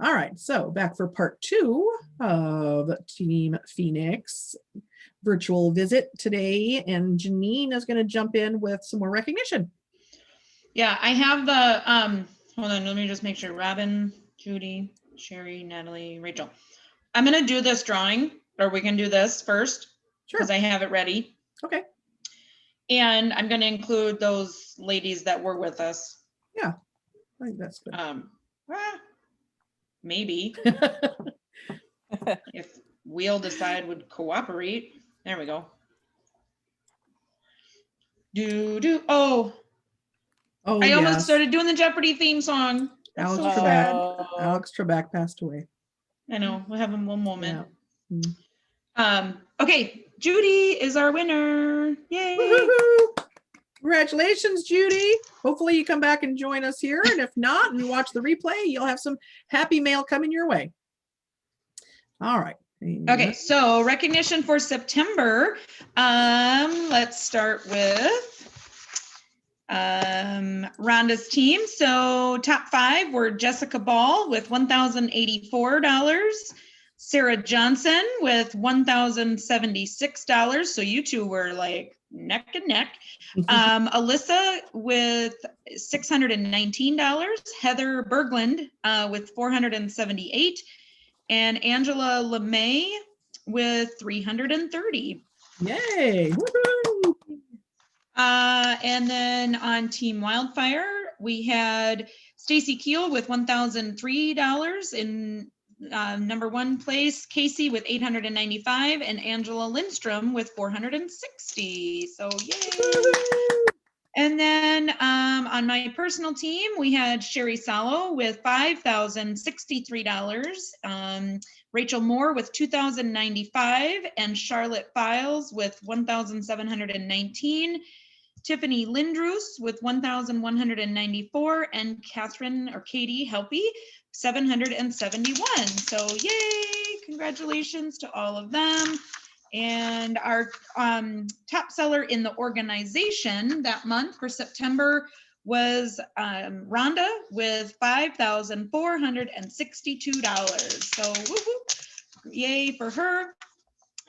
All right, so back for part 2 of Team Phoenix virtual visit today, and Janine is going to jump in with some more recognition. Yeah, I have the, hold on, let me just make sure. Robin, Judy, Sherry, Natalie, Rachel. I'm going to do this drawing, or we can do this first because I have it ready. Okay. And I'm going to include those ladies that were with us. Yeah, I think that's good. Maybe. If We'll Decide would cooperate. There we go. Oh, I almost started doing the Jeopardy theme song. Alex Trebek passed away. I know. We'll have him one moment. Yeah. Okay, Judy is our winner. Yay! Woo-hoo-hoo. Congratulations, Judy. Hopefully you come back and join us here. And if not, and watch the replay, you'll have some happy mail coming your way. All right. Okay, so recognition for September. Let's start with Rhonda's team. So top 5 were Jessica Ball with $1,084. Sarah Johnson with $1,076. So you two were like neck and neck. Alyssa with $619. Heather Berglund with $478. And Angela LeMay with $330. Yay! Woo-hoo. And then on Team Wildfire, we had Stacy Keel with $1,003 in number 1 place, Casey with $895, and Angela Lindstrom with $460. So yay! And then on my personal team, we had Sherry Salo with $5,063, Rachel Moore with $2,095, and Charlotte Files with $1,719, Tiffany Lindroos with $1,194, and Katie Helpy, $771. So yay, congratulations to all of them. And our top seller in the organization that month for September was Rhonda with $5,462. So woo-hoo, yay for her.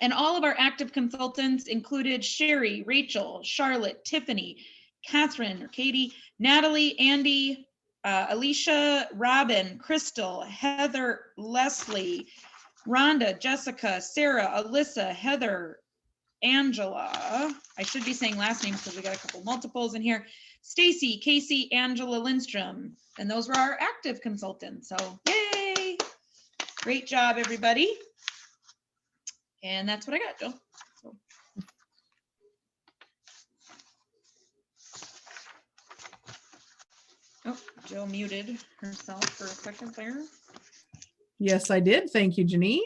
And all of our active consultants included Sherry, Rachel, Charlotte, Tiffany, Catherine or Katie, Natalie, Andy, Alicia, Robin, Crystal, Heather, Leslie, Rhonda, Jessica, Sarah, Alyssa, Heather, Angela. I should be saying last names because we got a couple multiples in here. Stacy, Casey, Angela Lindstrom. And those were our active consultants. So yay! Great job, everybody. And that's what I got, Jill. So. Oh, Jill muted herself for a second there. Yes, I did. Thank you, Janine.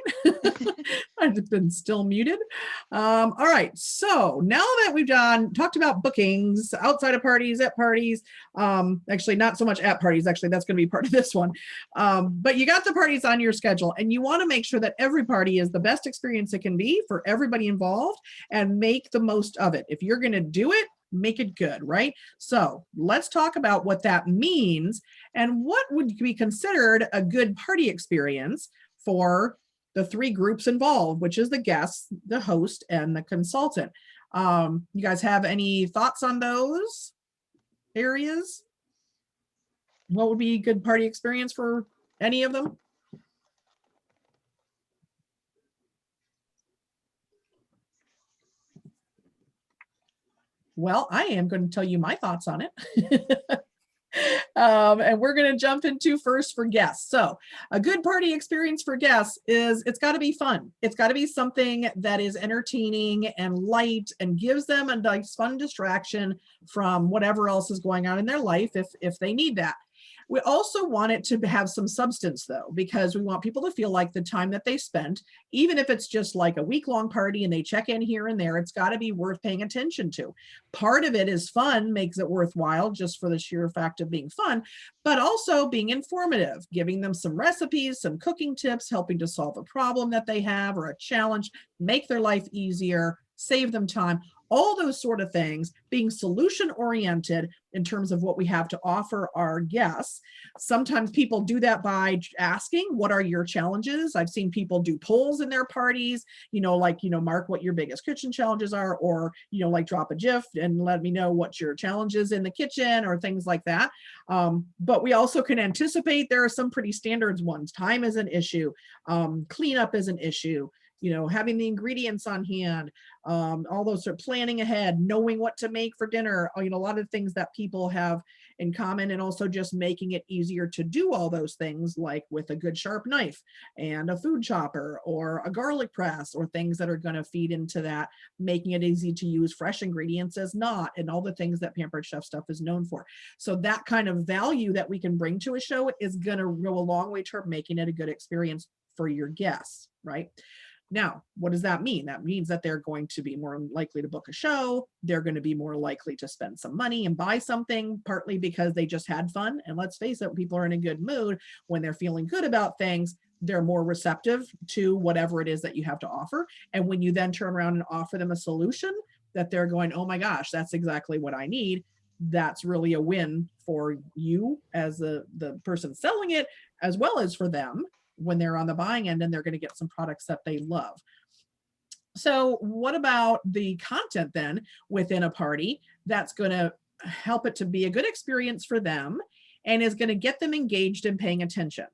I've been still muted. All right. So now that we've talked about bookings outside of parties, at parties, actually not so much at parties, actually that's going to be part of this one. But you got the parties on your schedule and you want to make sure that every party is the best experience it can be for everybody involved and make the most of it. If you're going to do it, make it good, right? So let's talk about what that means and what would be considered a good party experience for the 3 groups involved, which is the guests, the host, and the consultant. You guys have any thoughts on those areas? What would be a good party experience for any of them? Well, I am going to tell you my thoughts on it. And we're going to jump into first for guests. So a good party experience for guests is it's got to be fun. It's got to be something that is entertaining and light and gives them a nice fun distraction from whatever else is going on in their life if they need that. We also want it to have some substance though, because we want people to feel like the time that they spent, even if it's just like a week-long party and they check in here and there, it's got to be worth paying attention to. Part of it is fun, makes it worthwhile just for the sheer fact of being fun, but also being informative, giving them some recipes, some cooking tips, helping to solve a problem that they have or a challenge, make their life easier, save them time. all those sort of things, being solution oriented in terms of what we have to offer our guests. Sometimes people do that by asking, what are your challenges? I've seen people do polls in their parties, like, mark what your biggest kitchen challenges are, or, like drop a GIF and let me know what your challenges in the kitchen or things like that. But we also can anticipate there are some pretty standards ones. Time is an issue. Cleanup is an issue. Having the ingredients on hand, all those sort of planning ahead, knowing what to make for dinner, a lot of things that people have in common, and also just making it easier to do all those things, like with a good sharp knife and a food chopper or a garlic press, or things that are going to feed into that, making it easy to use fresh ingredients as not, and all the things that Pampered Chef Stuff is known for. So that kind of value that we can bring to a show is going to go a long way toward making it a good experience for your guests, right? Now, what does that mean? That means that they're going to be more likely to book a show. They're going to be more likely to spend some money and buy something, partly because they just had fun. And let's face it, people are in a good mood when they're feeling good about things. They're more receptive to whatever it is that you have to offer. And when you then turn around and offer them a solution that they're going, oh my gosh, that's exactly what I need, that's really a win for you as the person selling it, as well as for them when they're on the buying end, and they're going to get some products that they love. So what about the content then within a party that's going to help it to be a good experience for them and is going to get them engaged and paying attention?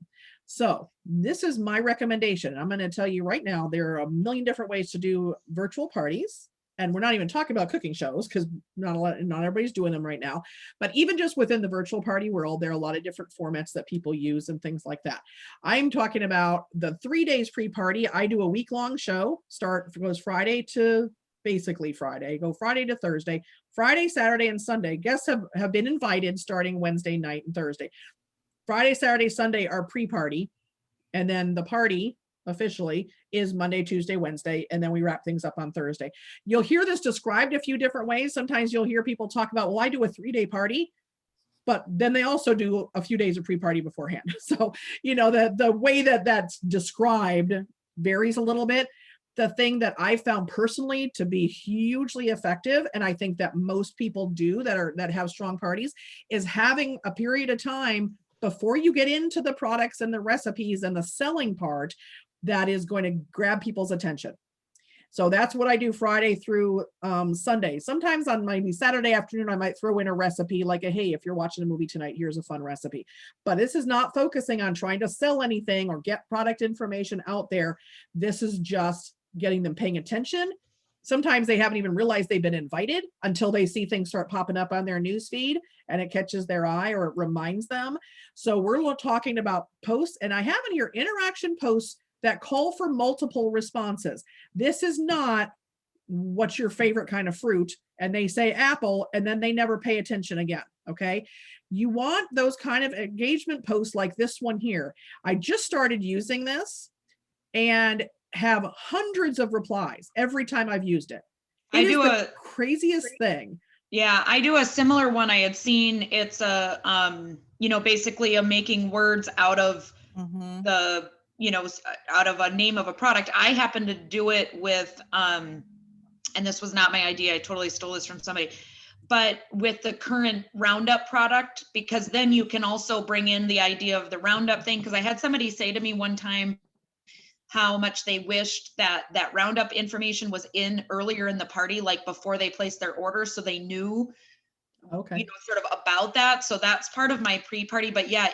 So this is my recommendation. I'm going to tell you right now, there are a million different ways to do virtual parties. And we're not even talking about cooking shows, because not everybody's doing them right now. But even just within the virtual party world, there are a lot of different formats that people use and things like that. I'm talking about the 3 days pre-party. I do a week-long show. Goes Friday to basically Friday. Go Friday to Thursday. Friday, Saturday, and Sunday. Guests have been invited starting Wednesday night and Thursday. Friday, Saturday, Sunday are pre-party. And then the party officially is Monday, Tuesday, Wednesday, and then we wrap things up on Thursday. You'll hear this described a few different ways. Sometimes you'll hear people talk about, well, I do a 3-day party, but then they also do a few days of pre-party beforehand. So, the way that that's described varies a little bit. The thing that I found personally to be hugely effective, and I think that most people do that have strong parties, is having a period of time before you get into the products and the recipes and the selling part that is going to grab people's attention. So that's what I do Friday through Sunday. Sometimes on maybe Saturday afternoon, I might throw in a recipe like hey, if you're watching a movie tonight, here's a fun recipe. But this is not focusing on trying to sell anything or get product information out there. This is just getting them paying attention. Sometimes they haven't even realized they've been invited until they see things start popping up on their news feed and it catches their eye or it reminds them. So we're talking about posts, and I have in here interaction posts that call for multiple responses. This is not what's your favorite kind of fruit, and they say apple, and then they never pay attention again. Okay. You want those kind of engagement posts like this one here. I just started using this and have hundreds of replies every time I've used it. It is the craziest thing. Yeah, I do a similar one I had seen. It's a, basically a making words out of the, out of a name of a product. I happen to do it with, and this was not my idea, I totally stole this from somebody, but with the current Roundup product, because then you can also bring in the idea of the Roundup thing. Because I had somebody say to me one time how much they wished that Roundup information was in earlier in the party, like before they placed their order, so they knew, sort of about that. So that's part of my pre-party. But yeah,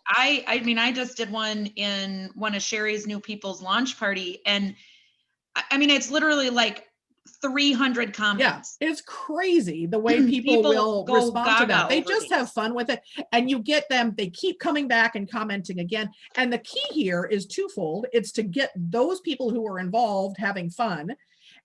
I just did one in one of Sherry's New People's launch party, and it's literally like 300 comments. Yeah, it's crazy the way people will respond to that. They just have fun with it, and you get them, they keep coming back and commenting again. And the key here is twofold. It's to get those people who are involved having fun,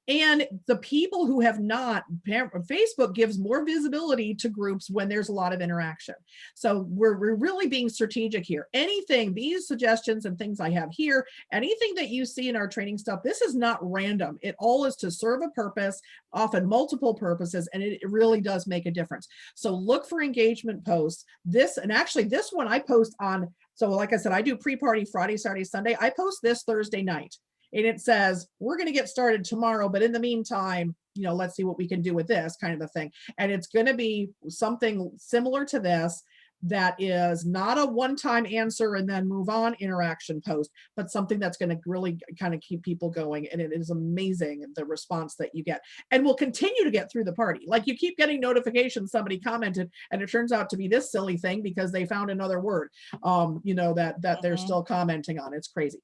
and the people who have not. Facebook gives more visibility to groups when there's a lot of interaction. So we're really being strategic here. Anything, these suggestions and things I have here, anything that you see in our training stuff, this is not random. It all is to serve a purpose, often multiple purposes, and it really does make a difference. So look for engagement posts. This one I post on, so like I said, I do pre-party Friday, Saturday, Sunday. I post this Thursday night. And it says, we're going to get started tomorrow, but in the meantime, let's see what we can do with this kind of a thing. And it's going to be something similar to this, that is not a one-time answer and then move on interaction post, but something that's going to really kind of keep people going. And it is amazing the response that you get, and will continue to get through the party. Like, you keep getting notifications, somebody commented, and it turns out to be this silly thing because they found another word, that they're still commenting on. It's crazy.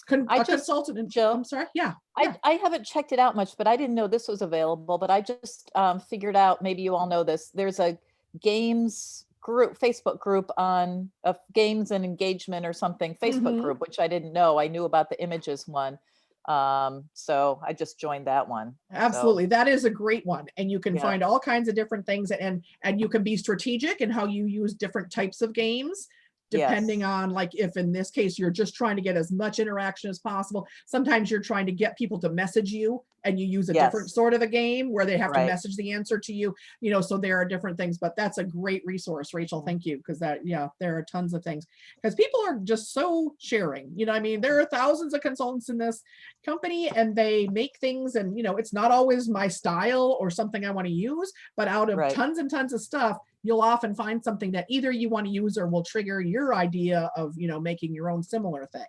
Consultant and Jill, I'm sorry. Yeah. I haven't checked it out much, but I didn't know this was available. But I just figured out, maybe you all know this, there's a games group, Facebook group on games and engagement or something, Facebook group, which I didn't know. I knew about the images one. So I just joined that one. Absolutely. So, that is a great one. And you can Yeah. find all kinds of different things, and you can be strategic in how you use different types of games, depending Yes. on, like, if in this case you're just trying to get as much interaction as possible. Sometimes you're trying to get people to message you, and you use a different Yes. sort of a game where they have to Right. message the answer to you, so there are different things. But that's a great resource, Rachel. Thank you. Because there are tons of things, because people are just so sharing. I mean, there are thousands of consultants in this company, and they make things, and it's not always my style or something I want to use, but out of Right. tons and tons of stuff, you'll often find something that either you want to use or will trigger your idea of, making your own similar thing.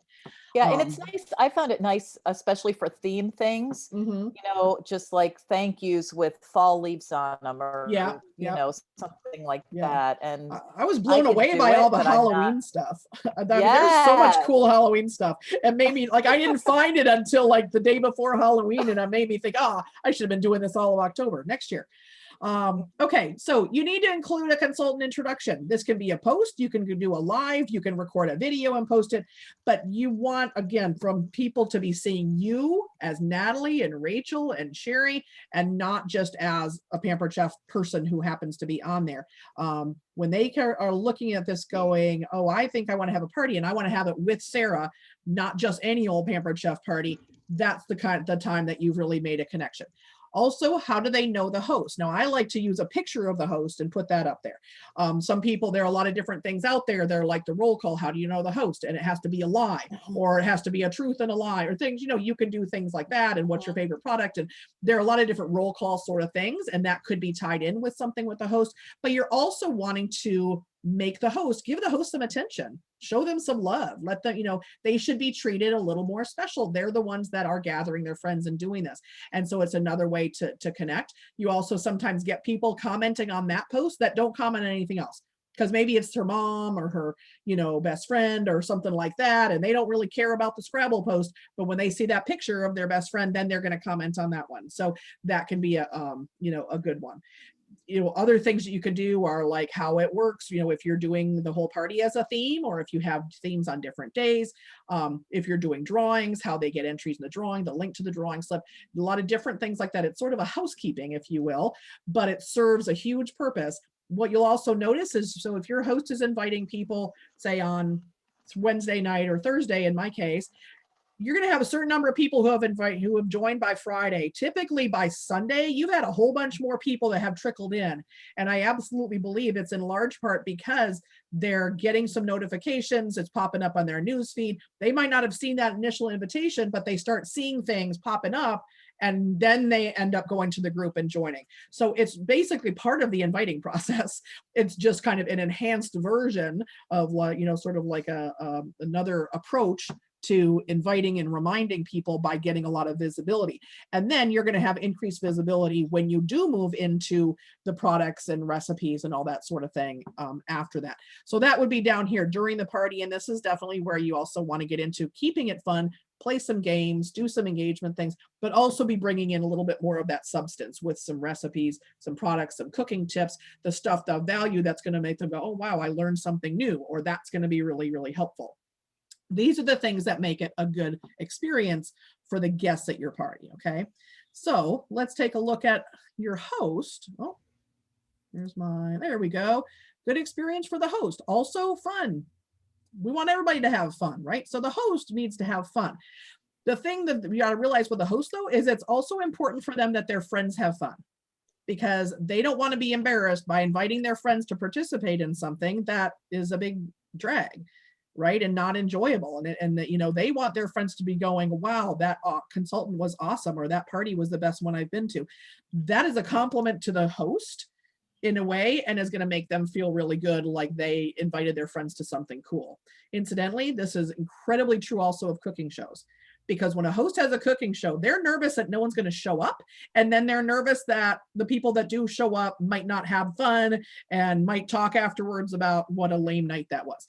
Yeah, and it's nice. I found it nice, especially for theme things, Mhm. just like thank yous with fall leaves on them, or, Yeah, yeah. something like Yeah. that. And I was I blown could away do by all it, the but I'm not. Halloween stuff. I mean, there's so much Yes. cool Halloween stuff. It made me, like, I didn't find it until like the day before Halloween, and it made me think, I should have been doing this all of October next year. Okay, so you need to include a consultant introduction. This can be a post, you can do a live, you can record a video and post it, but you want, again, from people to be seeing you as Natalie and Rachel and Sherry, and not just as a Pampered Chef person who happens to be on there. When they are looking at this going, I think I want to have a party and I want to have it with Sarah, not just any old Pampered Chef party, that's the time that you've really made a connection. Also, how do they know the host? Now, I like to use a picture of the host and put that up there. Some people, there are a lot of different things out there. They're like the roll call. How do you know the host? And it has to be a lie, or it has to be a truth and a lie, or things, you can do things like that. And what's your favorite product? And there are a lot of different roll call sort of things. And that could be tied in with something with the host. But you're also wanting to give the host some attention, show them some love, let them, they should be treated a little more special. They're the ones that are gathering their friends and doing this. And so it's another way to connect. You also sometimes get people commenting on that post that don't comment on anything else, because maybe it's her mom or her, best friend or something like that. And they don't really care about the Scrabble post, but when they see that picture of their best friend, then they're going to comment on that one. So that can be a good one. Other things that you could do are like how it works, if you're doing the whole party as a theme, or if you have themes on different days, if you're doing drawings, how they get entries in the drawing, the link to the drawing slip, a lot of different things like that. It's sort of a housekeeping, if you will, but it serves a huge purpose. What you'll also notice is, so if your host is inviting people, say on Wednesday night or Thursday, in my case, you're going to have a certain number of people who have joined by Friday. Typically by Sunday, you've had a whole bunch more people that have trickled in. And I absolutely believe it's in large part because they're getting some notifications. It's popping up on their news feed. They might not have seen that initial invitation, but they start seeing things popping up, and then they end up going to the group and joining. So it's basically part of the inviting process. It's just kind of an enhanced version of, sort of like another approach to inviting and reminding people by getting a lot of visibility. And then you're going to have increased visibility when you do move into the products and recipes and all that sort of thing after that. So that would be down here during the party. And this is definitely where you also want to get into keeping it fun, play some games, do some engagement things, but also be bringing in a little bit more of that substance with some recipes, some products, some cooking tips, the stuff, the value that's going to make them go, oh, wow, I learned something new, or that's going to be really, really helpful. These are the things that make it a good experience for the guests at your party, okay? So let's take a look at your host. Oh, there we go. Good experience for the host. Also fun. We want everybody to have fun, right? So the host needs to have fun. The thing that you got to realize with the host, though, is it's also important for them that their friends have fun, because they don't want to be embarrassed by inviting their friends to participate in something that is a big drag. right? And not enjoyable. And that, you know, they want their friends to be going, wow, that consultant was awesome, or that party was the best one I've been to. That is a compliment to the host in a way, and is going to make them feel really good, like they invited their friends to something cool. Incidentally, this is incredibly true also of cooking shows, because when a host has a cooking show, they're nervous that no one's going to show up, and then they're nervous that the people that do show up might not have fun and might talk afterwards about what a lame night that was.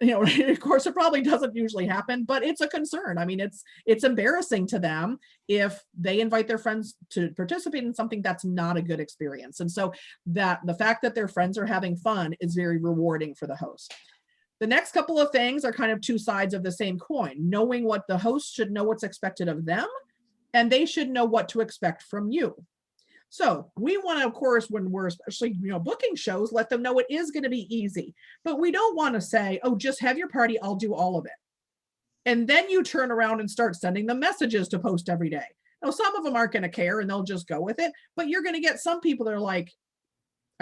You know, of course, it probably doesn't usually happen, but it's a concern. I mean, it's embarrassing to them if they invite their friends to participate in something that's not a good experience. And so that the fact that their friends are having fun is very rewarding for the host. The next couple of things are kind of two sides of the same coin. Knowing what the host should know what's expected of them, and they should know what to expect from you. So we want to, of course, when we're especially, you know, booking shows, let them know it is going to be easy, but we don't want to say, oh, just have your party, I'll do all of it. And then you turn around and start sending them messages to post every day. Now, some of them aren't going to care and they'll just go with it, but you're going to get some people that are like,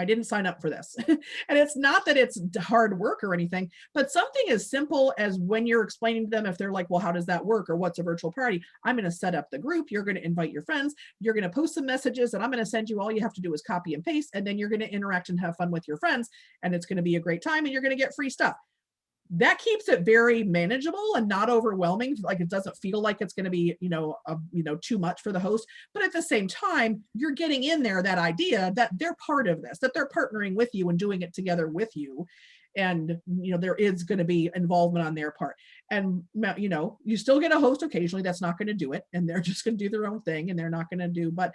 I didn't sign up for this. And it's not that it's hard work or anything, but something as simple as when you're explaining to them, if they're like, well, how does that work? Or what's a virtual party? I'm going to set up the group. You're going to invite your friends. You're going to post some messages, and I'm going to send you, all you have to do is copy and paste. And then you're going to interact and have fun with your friends. And it's going to be a great time, and you're going to get free stuff. That keeps it very manageable and not overwhelming. Like, it doesn't feel like it's going to be, too much for the host. But at the same time, you're getting in there that idea that they're part of this, that they're partnering with you and doing it together with you. And, there is going to be involvement on their part. And, you still get a host occasionally that's not going to do it, and they're just going to do their own thing, and they're not going to do, but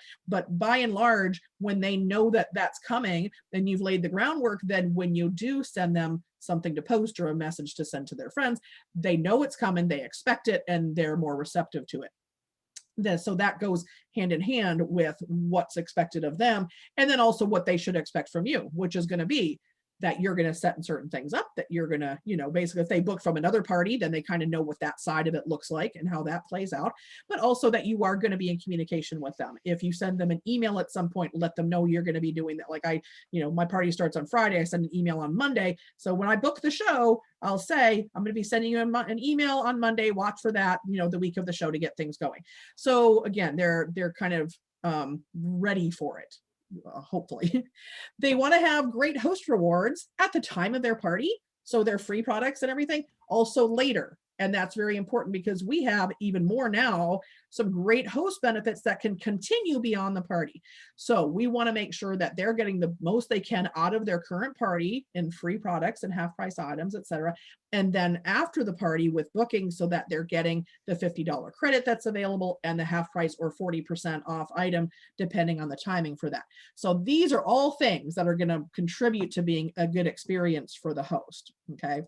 by and large, when they know that that's coming and you've laid the groundwork, then when you do send them something to post or a message to send to their friends, they know it's coming, they expect it, and they're more receptive to it. So that goes hand in hand with what's expected of them, and then also what they should expect from you, which is going to be that you're going to set certain things up, that you're going to, basically, if they book from another party, then they kind of know what that side of it looks like and how that plays out, but also that you are going to be in communication with them. If you send them an email at some point, let them know you're going to be doing that. Like my party starts on Friday, I send an email on Monday. So when I book the show, I'll say, I'm going to be sending you an email on Monday, watch for that, the week of the show, to get things going. So again, they're kind of ready for it. Hopefully. They want to have great host rewards at the time of their party, so their free products and everything, also later. And that's very important, because we have even more now, some great host benefits that can continue beyond the party. So we want to make sure that they're getting the most they can out of their current party in free products and half price items, etc. And then after the party with booking, so that they're getting the $50 credit that's available and the half price or 40% off item, depending on the timing for that. So these are all things that are going to contribute to being a good experience for the host. Okay.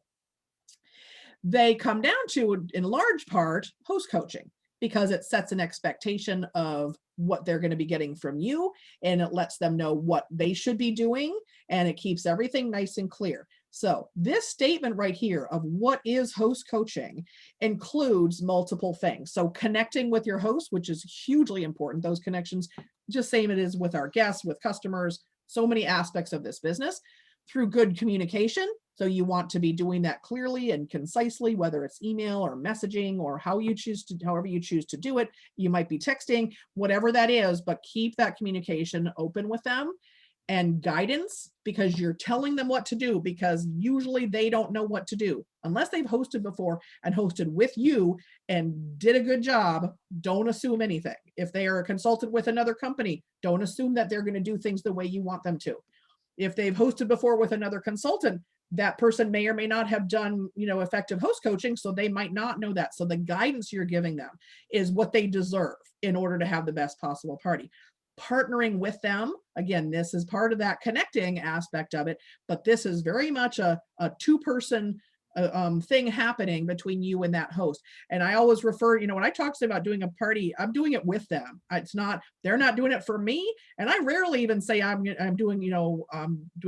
They come down to, in large part, host coaching, because it sets an expectation of what they're going to be getting from you, and it lets them know what they should be doing, and it keeps everything nice and clear. So this statement right here of what is host coaching includes multiple things. So connecting with your host, which is hugely important. Those connections, just same it is with our guests, with customers, so many aspects of this business, through good communication. So you want to be doing that clearly and concisely, whether it's email or messaging or however you choose to do it. You might be texting, whatever that is, but keep that communication open with them. And guidance, because you're telling them what to do, because usually they don't know what to do unless they've hosted before and hosted with you and did a good job. Don't assume anything. If they are a consultant with another company, don't assume that they're going to do things the way you want them to. If they've hosted before with another consultant, that person may or may not have done, effective host coaching, so they might not know that. So the guidance you're giving them is what they deserve in order to have the best possible party. Partnering with them, again, this is part of that connecting aspect of it, but this is very much a two-person thing happening between you and that host. And I always refer, when I talk to them about doing a party, I'm doing it with them. They're not doing it for me. And I rarely even say I'm doing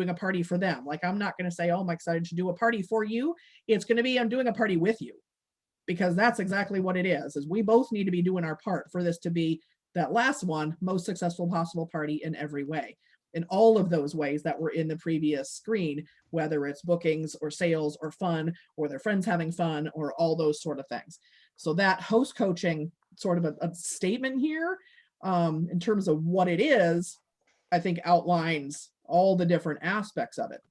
a party for them. Like, I'm not going to say, oh, I'm excited to do a party for you. It's going to be, I'm doing a party with you, because that's exactly what it is we both need to be doing our part for this to be that last one, most successful possible party in every way. in all of those ways that were in the previous screen, whether it's bookings or sales or fun or their friends having fun or all those sort of things. So that host coaching sort of a statement here in terms of what it is, I think outlines all the different aspects of it.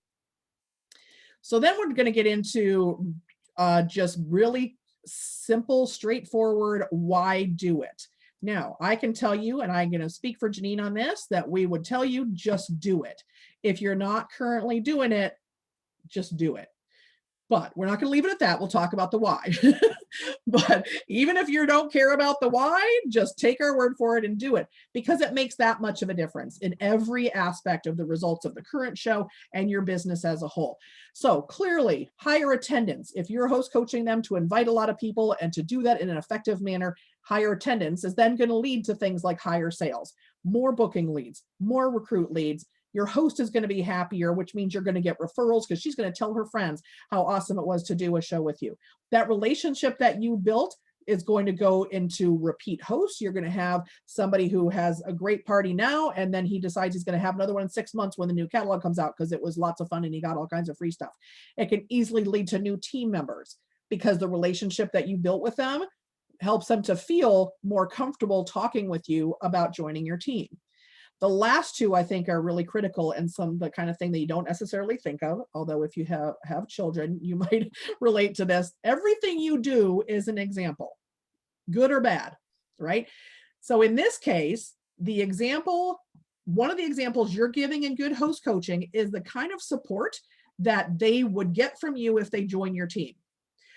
So then we're going to get into just really simple, straightforward, why do it? Now, I can tell you, and I'm going to speak for Janine on this, that we would tell you just do it. If you're not currently doing it, just do it. But we're not going to leave it at that. We'll talk about the why. But even if you don't care about the why, just take our word for it and do it, because it makes that much of a difference in every aspect of the results of the current show and your business as a whole. So clearly, higher attendance. If you're host coaching them to invite a lot of people and to do that in an effective manner, higher attendance is then going to lead to things like higher sales, more booking leads, more recruit leads. Your host is going to be happier, which means you're going to get referrals because she's going to tell her friends how awesome it was to do a show with you. That relationship that you built is going to go into repeat hosts. You're going to have somebody who has a great party now, and then he decides he's going to have another one in 6 months when the new catalog comes out because it was lots of fun and he got all kinds of free stuff. It can easily lead to new team members because the relationship that you built with them helps them to feel more comfortable talking with you about joining your team. The last two, I think, are really critical and the kind of thing that you don't necessarily think of, although if you have children, you might relate to this. Everything you do is an example, good or bad, right? So in this case, the example, one of the examples you're giving in good host coaching is the kind of support that they would get from you if they join your team.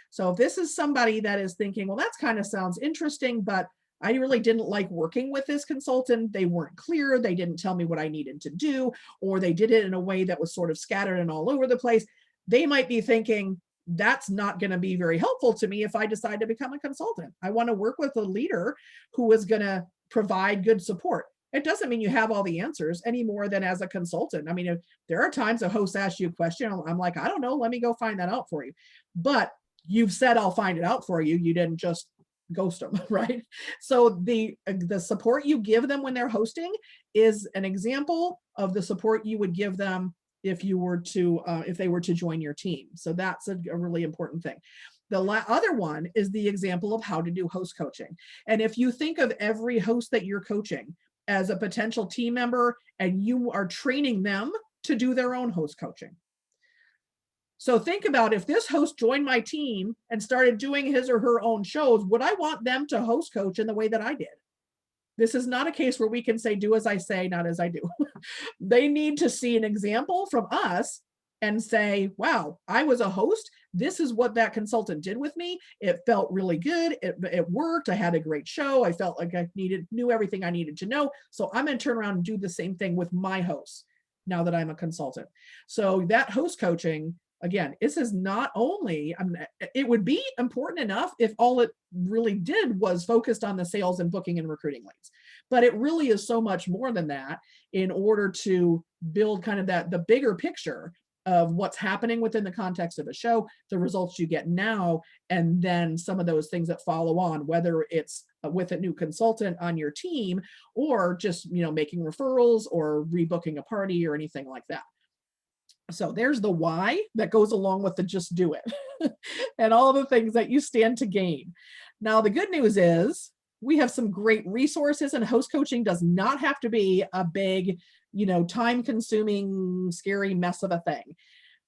So if this is somebody that is thinking, well, that kind of sounds interesting, but I really didn't like working with this consultant. They weren't clear. They didn't tell me what I needed to do, or they did it in a way that was sort of scattered and all over the place. They might be thinking, that's not going to be very helpful to me if I decide to become a consultant. I want to work with a leader who is going to provide good support. It doesn't mean you have all the answers any more than as a consultant. I mean, if there are times a host asks you a question, I'm like, I don't know, let me go find that out for you. But you've said, I'll find it out for you. You didn't just ghost them, right? So the support you give them when they're hosting is an example of the support you would give them if you were to if they were to join your team. So that's a really important thing. The other one is the example of how to do host coaching. And if you think of every host that you're coaching as a potential team member and you are training them to do their own host coaching. So think about, if this host joined my team and started doing his or her own shows, would I want them to host coach in the way that I did? This is not a case where we can say, do as I say, not as I do. They need to see an example from us and say, wow, I was a host. This is what that consultant did with me. It felt really good. It worked. I had a great show. I felt like I knew everything I needed to know. So I'm going to turn around and do the same thing with my hosts now that I'm a consultant. So that host coaching, again, this is not only, it would be important enough if all it really did was focused on the sales and booking and recruiting leads. But it really is so much more than that in order to build kind of the bigger picture of what's happening within the context of a show, the results you get now, and then some of those things that follow on, whether it's with a new consultant on your team or just, making referrals or rebooking a party or anything like that. So there's the why that goes along with the just do it and all the things that you stand to gain. Now, the good news is we have some great resources, and host coaching does not have to be a big, time consuming, scary mess of a thing.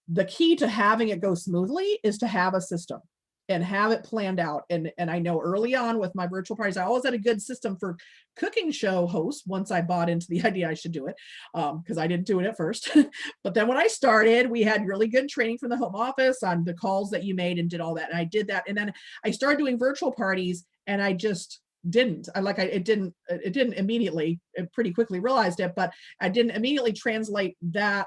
The key to having it go smoothly is to have a system and have it planned out. And I know early on with my virtual parties, I always had a good system for cooking show hosts once I bought into the idea I should do it, because I didn't do it at first. But then when I started, we had really good training from the home office on the calls that you made and did all that. And I did that. And then I started doing virtual parties, and I just didn't. It didn't immediately, it pretty quickly realized it, but I didn't immediately translate the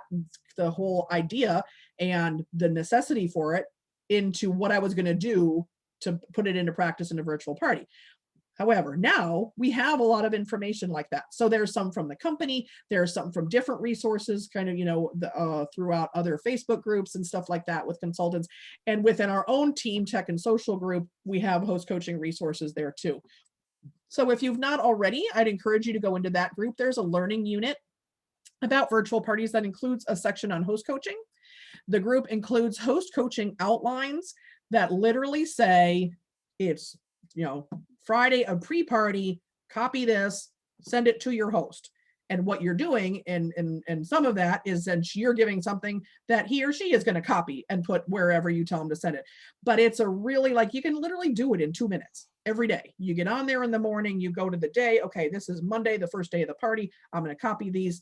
whole idea and the necessity for it into what I was going to do to put it into practice in a virtual party. However, now we have a lot of information like that. So there's some from the company, there's some from different resources, kind of, throughout other Facebook groups and stuff like that with consultants. And within our own team tech and social group, we have host coaching resources there too. So if you've not already, I'd encourage you to go into that group. There's a learning unit about virtual parties that includes a section on host coaching. The group includes host coaching outlines that literally say it's, Friday, a pre-party, copy this, send it to your host. And what you're doing, and some of that is that you're giving something that he or she is going to copy and put wherever you tell them to send it. But it's a really, like, you can literally do it in 2 minutes every day. You get on there in the morning, you go to the day, okay, this is Monday, the first day of the party. I'm going to copy these,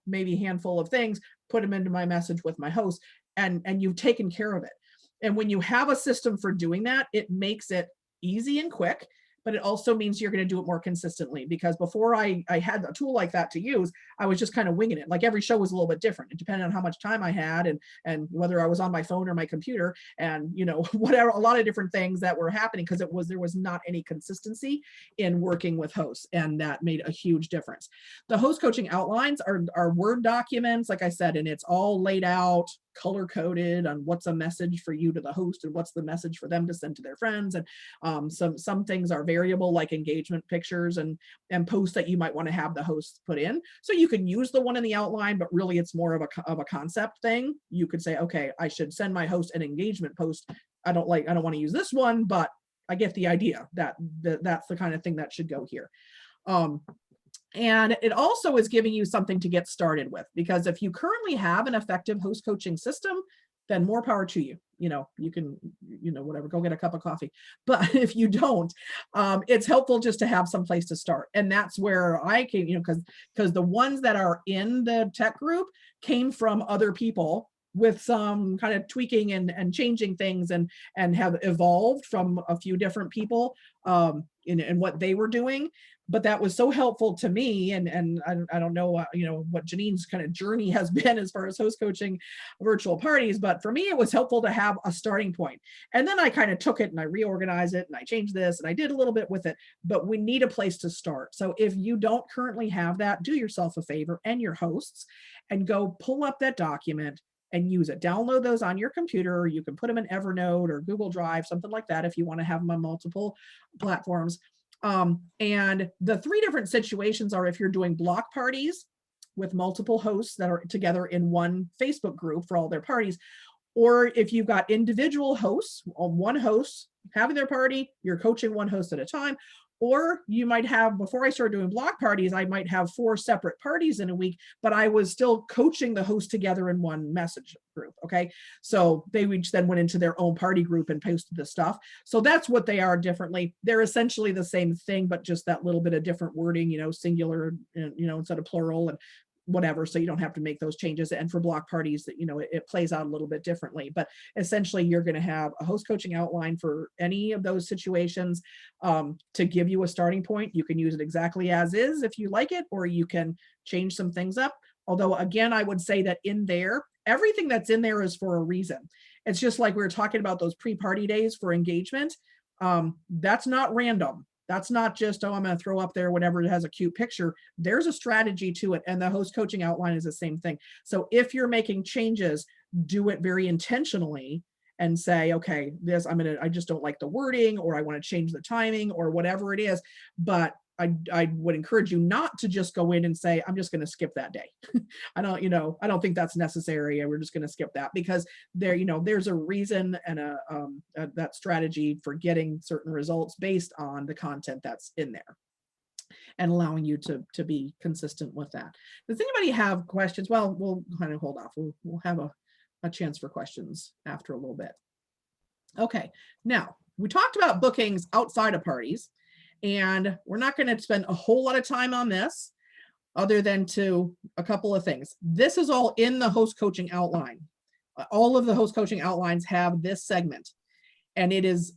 maybe a handful of things, put them into my message with my host, and you've taken care of it. And when you have a system for doing that, it makes it easy and quick, but it also means you're going to do it more consistently, because before I had a tool like that to use, I was just kind of winging it. Like every show was a little bit different. It depended on how much time I had and whether I was on my phone or my computer and, whatever, a lot of different things that were happening because there was not any consistency in working with hosts, and that made a huge difference. The host coaching outlines are Word documents, like I said, and it's all laid out, color coded on what's a message for you to the host and what's the message for them to send to their friends. And some things are variable, like engagement pictures and posts that you might want to have the host put in. So you can use the one in the outline, but really it's more of a concept thing. You could say, okay, I should send my host an engagement post. I don't want to use this one, but I get the idea that that's the kind of thing that should go here. And it also is giving you something to get started with, because if you currently have an effective host coaching system, then more power to you. You can, whatever, go get a cup of coffee. But if you don't, it's helpful just to have some place to start. And that's where I came, because the ones that are in the tech group came from other people with some kind of tweaking and changing things and have evolved from a few different people in what they were doing. But that was so helpful to me. And I don't know, what Janine's kind of journey has been as far as host coaching virtual parties. But for me, it was helpful to have a starting point. And then I kind of took it and I reorganized it and I changed this and I did a little bit with it. But we need a place to start. So if you don't currently have that, do yourself a favor and your hosts and go pull up that document and use it. Download those on your computer, or you can put them in Evernote or Google Drive, something like that, if you want to have them on multiple platforms. And the 3 different situations are if you're doing block parties with multiple hosts that are together in one Facebook group for all their parties, or if you've got individual hosts on one host having their party, you're coaching one host at a time. Or you might have, before I started doing block parties, I might have 4 separate parties in a week, but I was still coaching the host together in one message group. Okay. So they each then went into their own party group and posted the stuff. So that's what they are differently. They're essentially the same thing, but just that little bit of different wording, singular, instead of plural and whatever, so you don't have to make those changes. And for block parties, that it plays out a little bit differently, but essentially you're going to have a host coaching outline for any of those situations to give you a starting point. You can use it exactly as is if you like it, or you can change some things up. Although again, I would say that in there, everything that's in there is for a reason. It's just like we were talking about those pre-party days for engagement. That's not random. That's not just, oh, I'm going to throw up there whatever it has a cute picture. There's a strategy to it. And the host coaching outline is the same thing. So if you're making changes, do it very intentionally and say, okay, I just don't like the wording, or I want to change the timing, or whatever it is. But I would encourage you not to just go in and say, I'm just going to skip that day. I don't think that's necessary. And we're just going to skip that, because there's a reason and that strategy for getting certain results based on the content that's in there and allowing you to be consistent with that. Does anybody have questions? Well, we'll kind of hold off. We'll have a chance for questions after a little bit. Okay. Now we talked about bookings outside of parties. And we're not going to spend a whole lot of time on this other than to a couple of things. This is all in the host coaching outline. All of the host coaching outlines have this segment, and it is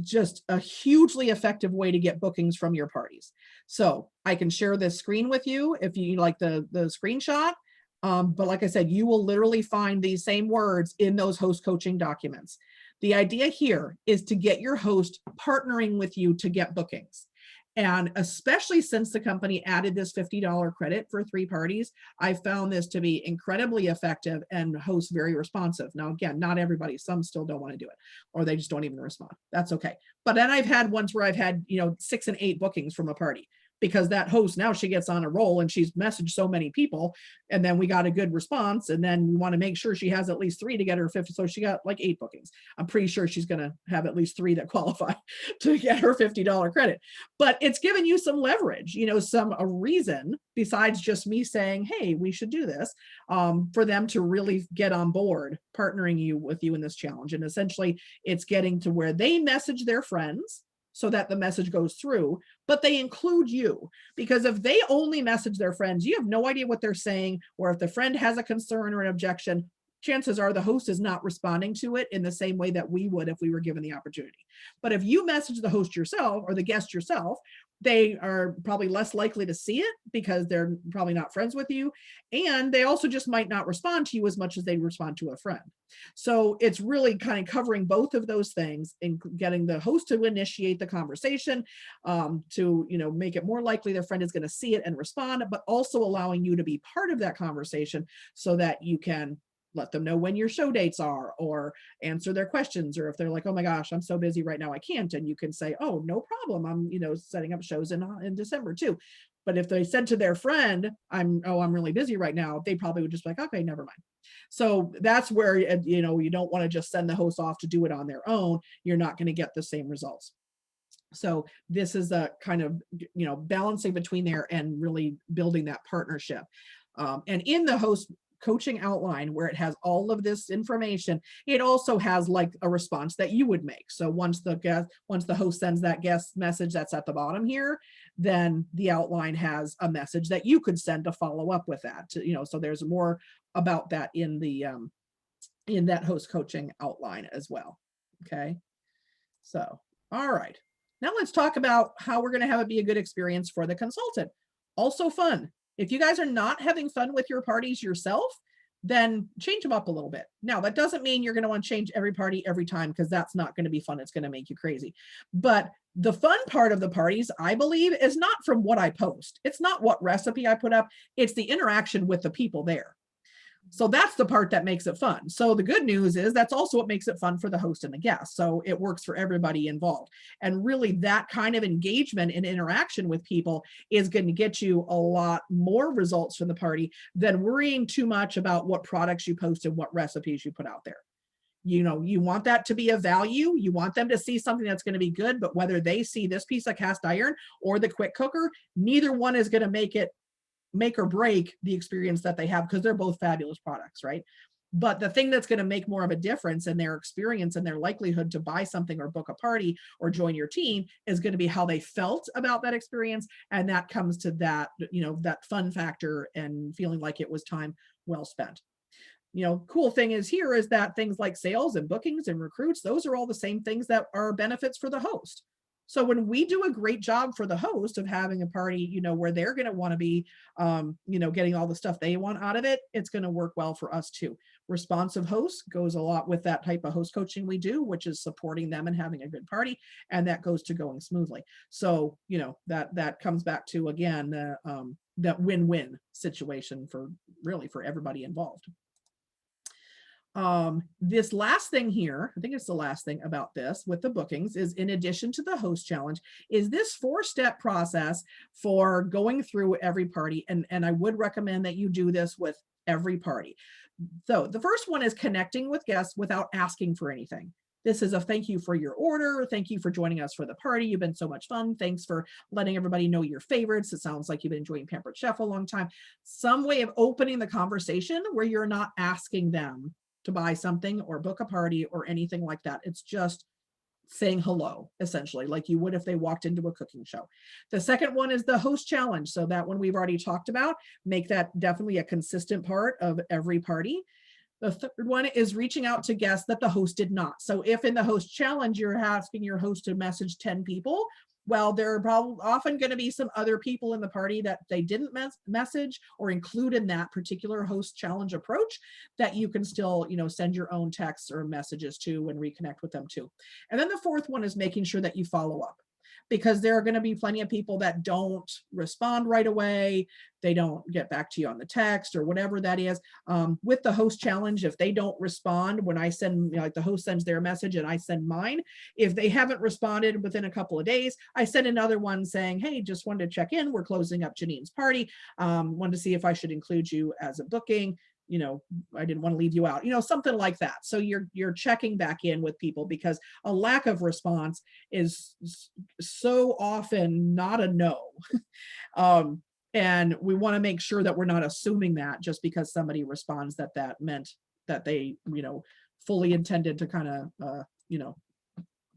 just a hugely effective way to get bookings from your parties. So I can share this screen with you if you like the screenshot. But like I said, you will literally find these same words in those host coaching documents. The idea here is to get your host partnering with you to get bookings. And especially since the company added this $50 credit for 3 parties, I found this to be incredibly effective and hosts very responsive. Now, again, not everybody, some still don't want to do it, or they just don't even respond. That's okay. But then I've had ones where I've had, 6 and 8 bookings from a party. because that host, now she gets on a roll and she's messaged so many people, and then we got a good response, and then we want to make sure she has at least 3 to get her 50. So she got like 8 bookings. I'm pretty sure she's going to have at least 3 that qualify to get her $50 credit. But it's given you some leverage, a reason besides just me saying, hey, we should do this, for them to really get on board partnering with you in this challenge. And essentially it's getting to where they message their friends so that the message goes through, but they include you, because if they only message their friends, you have no idea what they're saying, or if the friend has a concern or an objection, chances are the host is not responding to it in the same way that we would if we were given the opportunity. But if you message the host yourself or the guest yourself, they are probably less likely to see it because they're probably not friends with you. And they also just might not respond to you as much as they respond to a friend. So it's really kind of covering both of those things and getting the host to initiate the conversation, to, make it more likely their friend is going to see it and respond, but also allowing you to be part of that conversation so that you can let them know when your show dates are, or answer their questions, or if they're like, oh my gosh, I'm so busy right now, I can't. And you can say, oh, no problem. I'm, setting up shows in December too. But if they said to their friend, I'm really busy right now, they probably would just be like, okay, never mind. So that's where, you don't want to just send the host off to do it on their own. You're not going to get the same results. So this is a kind of, balancing between there and really building that partnership. And in the host coaching outline, where it has all of this information, it also has like a response that you would make. So once the host sends that guest message that's at the bottom here, then the outline has a message that you could send to follow up with that. So there's more about that in the in that host coaching outline as well. Okay. So, all right. Now let's talk about how we're going to have it be a good experience for the consultant. Also fun. If you guys are not having fun with your parties yourself, then change them up a little bit. Now, that doesn't mean you're going to want to change every party every time, because that's not going to be fun. It's going to make you crazy. But the fun part of the parties, I believe, is not from what I post. It's not what recipe I put up. It's the interaction with the people there. So that's the part that makes it fun. So the good news is that's also what makes it fun for the host and the guest. So it works for everybody involved. And really that kind of engagement and interaction with people is going to get you a lot more results from the party than worrying too much about what products you post and what recipes you put out there. You want that to be a value. You want them to see something that's going to be good, but whether they see this piece of cast iron or the quick cooker, neither one is going to make or break the experience that they have, because they're both fabulous products, right? But the thing that's going to make more of a difference in their experience and their likelihood to buy something or book a party or join your team is going to be how they felt about that experience. And that comes to that, that fun factor and feeling like it was time well spent. Cool thing is here is that things like sales and bookings and recruits, those are all the same things that are benefits for the host. So when we do a great job for the host of having a party, where they're going to want to be, getting all the stuff they want out of it, it's going to work well for us too. Responsive host goes a lot with that type of host coaching we do, which is supporting them and having a good party. And that goes to going smoothly. So, that comes back to, again, that win-win situation for everybody involved. This last thing here, I think it's the last thing about this with the bookings, is in addition to the host challenge, is this 4-step process for going through every party. And I would recommend that you do this with every party. So the first one is connecting with guests without asking for anything. This is a thank you for your order. Thank you for joining us for the party. You've been so much fun. Thanks for letting everybody know your favorites. It sounds like you've been enjoying Pampered Chef a long time. Some way of opening the conversation where you're not asking them to buy something or book a party or anything like that. It's just saying hello, essentially, like you would if they walked into a cooking show. The second one is the host challenge. So that one we've already talked about. Make that definitely a consistent part of every party. The third one is reaching out to guests that the host did not. So if in the host challenge, you're asking your host to message 10 people, well, there are probably often going to be some other people in the party that they didn't message or include in that particular host challenge approach that you can still, send your own texts or messages to and reconnect with them too. And then the fourth one is making sure that you follow up. because there are going to be plenty of people that don't respond right away. They don't get back to you on the text or whatever that is. With the host challenge, if they don't respond when I send, like the host sends their message and I send mine, if they haven't responded within a couple of days, I send another one saying, hey, just wanted to check in. We're closing up Janine's party. Wanted to see if I should include you as a booking. I didn't want to leave you out, something like that. So you're checking back in with people, because a lack of response is so often not a no. And we want to make sure that we're not assuming that just because somebody responds that meant that they, fully intended to kind of,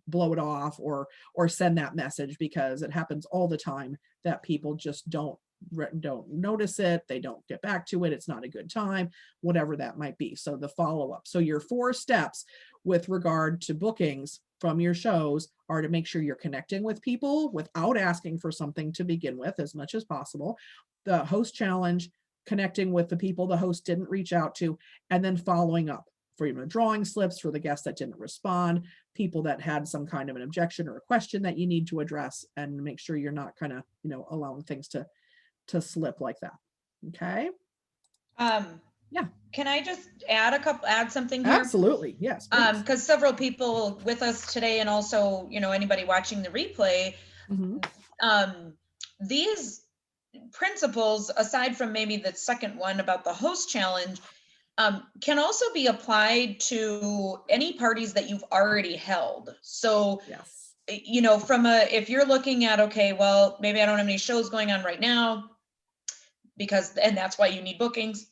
blow it off or send that message, because it happens all the time that people just don't notice it. They don't get back to it. It's not a good time, whatever that might be. So the follow-up. So your 4 steps with regard to bookings from your shows are to make sure you're connecting with people without asking for something to begin with, as much as possible. The host challenge, connecting with the people the host didn't reach out to, and then following up for drawing slips for the guests that didn't respond, people that had some kind of an objection or a question that you need to address, and make sure you're not kind of, allowing things to slip like that. Okay. Yeah. Can I just add something here? Absolutely. Yes. Because several people with us today, and also, anybody watching the replay, these principles, aside from maybe the second one about the host challenge, can also be applied to any parties that you've already held. So, yes. If you're looking at, okay, well, maybe I don't have any shows going on right now, and that's why you need bookings.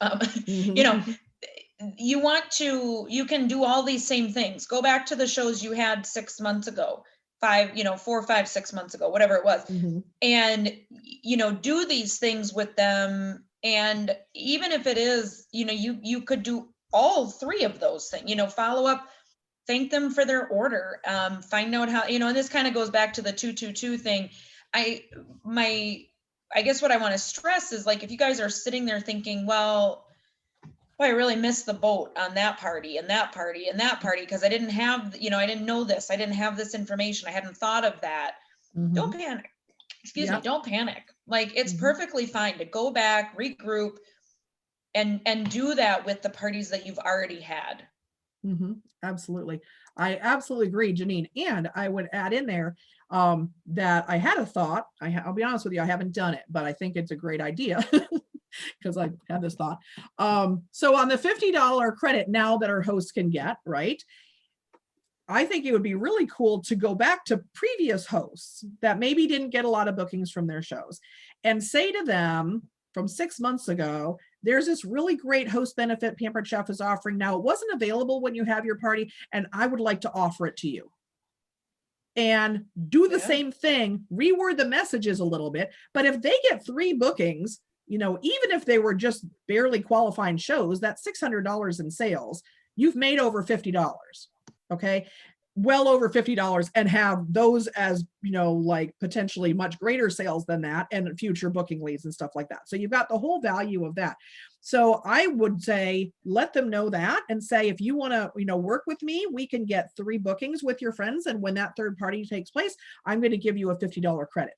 You can do all these same things. Go back to the shows you had 6 months ago, 4, 5, 6 months ago, whatever it was. And, do these things with them. And even if it is, you could do all 3 of those things, follow up, thank them for their order, find out how, and this kind of goes back to the 222 thing. I guess what I want to stress is, like, if you guys are sitting there thinking, well, I really missed the boat on that party and that party and that party, because I didn't have, I didn't know this. I didn't have this information. I hadn't thought of that. Don't panic. Excuse me. Don't panic. Like, it's perfectly fine to go back, regroup, and do that with the parties that you've already had. Absolutely. I absolutely agree, Janine. And I would add in there that I had a thought. I'll be honest with you, I haven't done it, but I think it's a great idea because I had this thought. So on the $50 credit now that our hosts can get, right? I think it would be really cool to go back to previous hosts that maybe didn't get a lot of bookings from their shows and say to them from 6 months ago, there's this really great host benefit Pampered Chef is offering now. It wasn't available when you have your party, and I would like to offer it to you. And do the same thing, reword the messages a little bit. But if they get 3 bookings, even if they were just barely qualifying shows, that's $600 in sales. You've made over $50. Okay. Well over $50, and have those as, like potentially much greater sales than that, and future booking leads and stuff like that. So you've got the whole value of that. So I would say, let them know that, and say, if you want to, work with me, we can get 3 bookings with your friends. And when that third party takes place, I'm going to give you a $50 credit.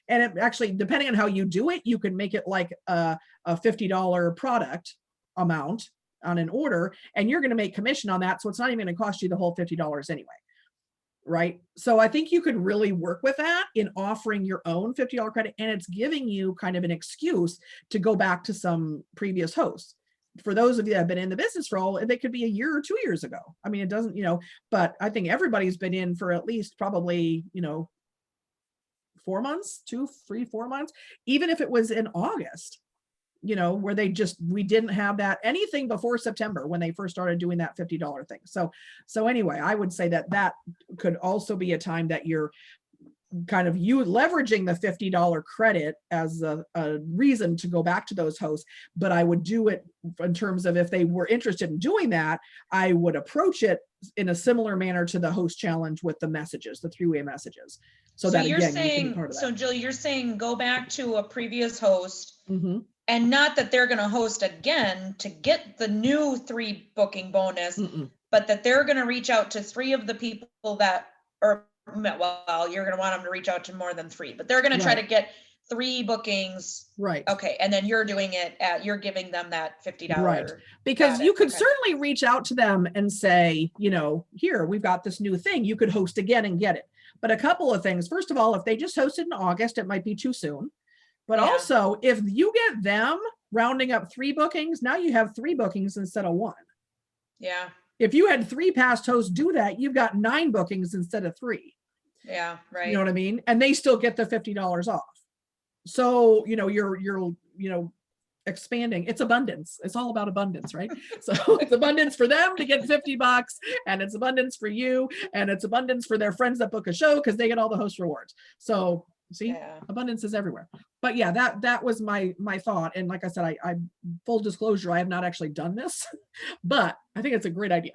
And it actually, depending on how you do it, you can make it like a $50 product amount on an order, and you're going to make commission on that. So it's not even going to cost you the whole $50 anyway. Right. So I think you could really work with that in offering your own $50 credit, and it's giving you kind of an excuse to go back to some previous hosts. For those of you that have been in the business role, they could be a year or 2 years ago. I mean, it doesn't, but I think everybody's been in for at least probably, 4 months, 2, 3, 4 months, even if it was in August, where we didn't have that anything before September when they first started doing that $50 thing. So anyway, I would say that could also be a time that you're kind of leveraging the $50 credit as a reason to go back to those hosts. But I would do it in terms of, if they were interested in doing that, I would approach it in a similar manner to the host challenge with the messages, the 3-way messages. So that you're again, saying, you can be part of that. So Jill, you're saying go back to a previous host, and not that they're going to host again to get the new 3 booking bonus, but that they're going to reach out to 3 of the people that, or well, you're gonna want them to reach out to more than 3, but they're gonna try to Right. get 3 bookings. Right. Okay, and then you're doing it you're giving them that $50. Right. Because Got you it, could okay. certainly reach out to them and say, you know, here, we've got this new thing. You could host again and get it. But a couple of things. First of all, if they just hosted in August, it might be too soon. But Yeah. also, if you get them rounding up 3 bookings, now you have 3 bookings instead of 1. Yeah, If you had 3 past hosts do that, you've got 9 bookings instead of 3. yeah, right. You know what I mean? And they still get the $50 off. So, you know, you're, you know, expanding. It's abundance. It's all about abundance, right? So it's abundance for them to get $50, and it's abundance for you, and it's abundance for their friends that book a show because they get all the host rewards. So see, Yeah. abundance is everywhere. But yeah, that was my thought. And like I said, I full disclosure, I have not actually done this, but I think it's a great idea.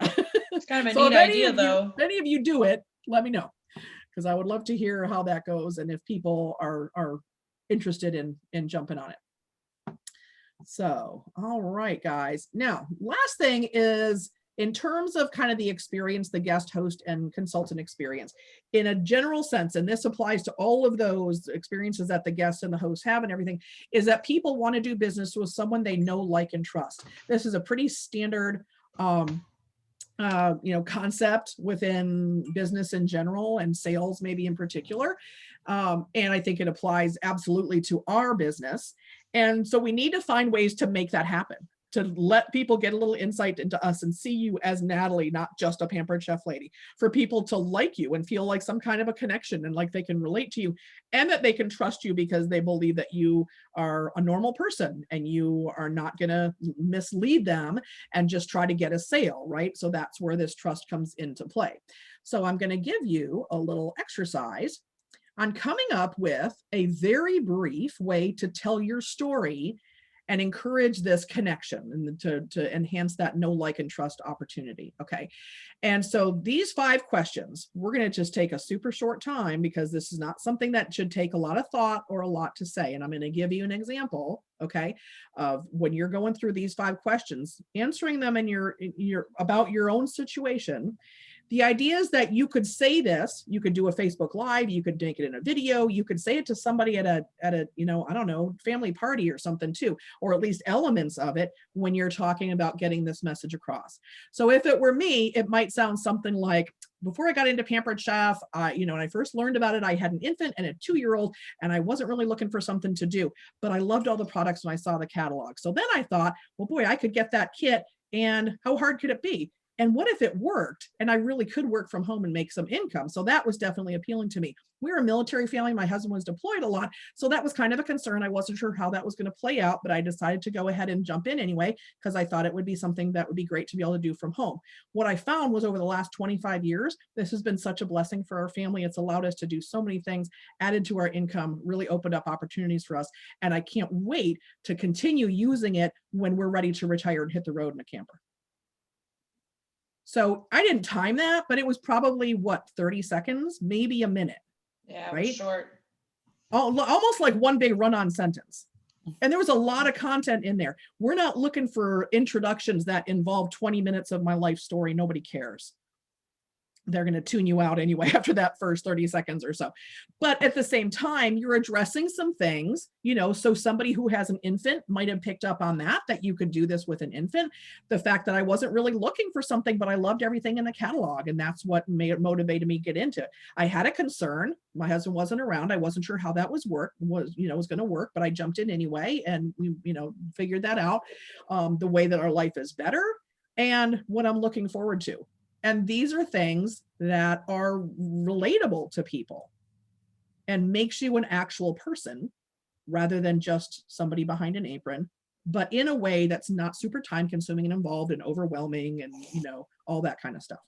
It's kind of a So neat if any idea of you- though. if any of you do it, let me know, because I would love to hear how that goes and if people are interested in jumping on it. So, all right, guys. Now, last thing is in terms of kind of the experience, the guest host and consultant experience, in a general sense, and this applies to all of those experiences that the guests and the hosts have and everything, is that people want to do business with someone they know, like, and trust. This is a pretty standard you know, concept within business in general and sales maybe in particular. And I think it applies absolutely to our business. And so we need to find ways to make that happen, to let people get a little insight into us and see you as Natalie, not just a Pampered Chef lady, for people to like you and feel like some kind of a connection and like they can relate to you, and that they can trust you because they believe that you are a normal person and you are not going to mislead them and just try to get a sale, right? So that's where this trust comes into play. So I'm going to give you a little exercise on coming up with a very brief way to tell your story and encourage this connection and to enhance that know, like, and trust opportunity. Okay. And so these 5 questions, we're going to just take a super short time because this is not something that should take a lot of thought or a lot to say. And I'm going to give you an example, okay, of when you're going through these 5 questions, answering them in your about your own situation. The idea is that you could say this, you could do a Facebook Live, you could make it in a video, you could say it to somebody at a, you know, I don't know, family party or something too, or at least elements of it when you're talking about getting this message across. So if it were me, it might sound something like, before I got into Pampered Chef, you know, when I first learned about it, I had an infant and a 2-year-old, and I wasn't really looking for something to do, but I loved all the products when I saw the catalog. So then I thought, well, boy, I could get that kit, and how hard could it be? And what if it worked and I really could work from home and make some income? So that was definitely appealing to me. We're a military family. My husband was deployed a lot. So that was kind of a concern. I wasn't sure how that was going to play out, but I decided to go ahead and jump in anyway, because I thought it would be something that would be great to be able to do from home. What I found was over the last 25 years, this has been such a blessing for our family. It's allowed us to do so many things, added to our income, really opened up opportunities for us. And I can't wait to continue using it when we're ready to retire and hit the road in a camper. So I didn't time that, but it was probably what, 30 seconds, maybe a minute. Yeah, it was right? short. Almost like one big run-on sentence. And there was a lot of content in there. We're not looking for introductions that involve 20 minutes of my life story. Nobody cares. They're going to tune you out anyway after that first 30 seconds or so. But at the same time, you're addressing some things, you know, so somebody who has an infant might have picked up on that you could do this with an infant. The fact that I wasn't really looking for something, but I loved everything in the catalog. And that's what motivated me to get into it. I had a concern. My husband wasn't around. I wasn't sure how that was going to work, but I jumped in anyway. And we, you know, figured that out, the way that our life is better and what I'm looking forward to. And these are things that are relatable to people and makes you an actual person rather than just somebody behind an apron, but in a way that's not super time consuming and involved and overwhelming and, you know, all that kind of stuff.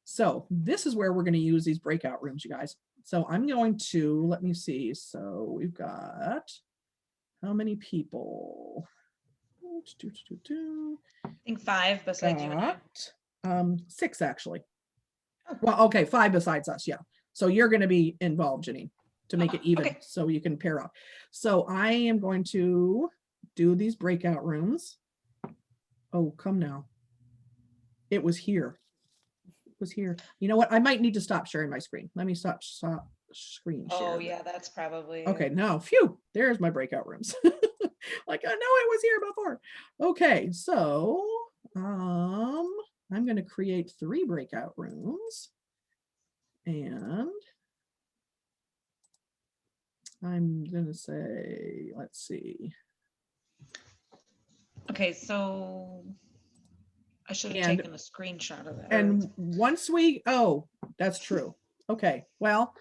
So this is where we're going to use these breakout rooms, you guys. So I'm going to, let me see. So we've got how many people? I think 5 besides you and I. 6 actually. Well, okay, 5 besides us, yeah. So you're going to be involved, Janine, to make it even, okay. so you can pair up. So I am going to do these breakout rooms. Oh, come now. It was here. was here. You know what? I might need to stop sharing my screen. Let me stop screen share. Oh, yeah, that's probably. Okay, now, phew, there's my breakout rooms. Like, I know I was here before. Okay, so I'm going to create 3 breakout rooms. And I'm going to say, let's see. Okay, so I should have And- taken a screenshot of that. And once we, oh, that's true. Okay, well,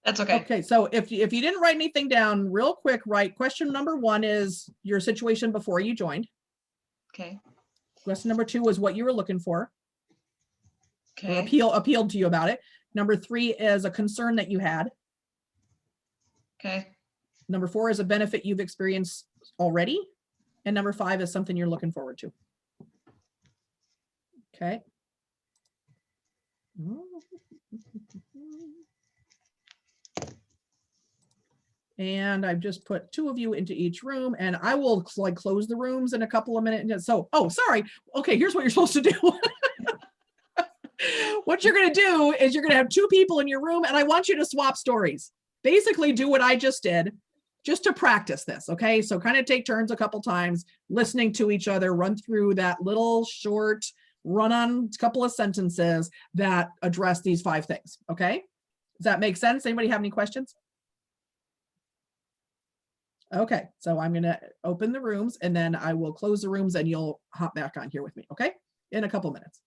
That's okay. okay, so if you didn't write anything down, real quick, write question number 1 is your situation before you joined. Okay, Question number 2 was what you were looking for, or okay, appealed to you about it. Number 3 is a concern that you had. okay. Number 4 is a benefit you've experienced already. And number 5 is something you're looking forward to. Okay. And I've just put 2 of you into each room, and I will like close the rooms in a couple of minutes. So, oh, sorry. Okay, here's what you're supposed to do. What you're going to do is you're going to have 2 people in your room, and I want you to swap stories. Basically do what I just did, just to practice this. Okay, so kind of take turns a couple times, listening to each other, run through that little short run-on couple of sentences that address these 5 things. Okay, does that make sense? Anybody have any questions? Okay, so I'm going to open the rooms, and then I will close the rooms, and you'll hop back on here with me. Okay, in a couple minutes.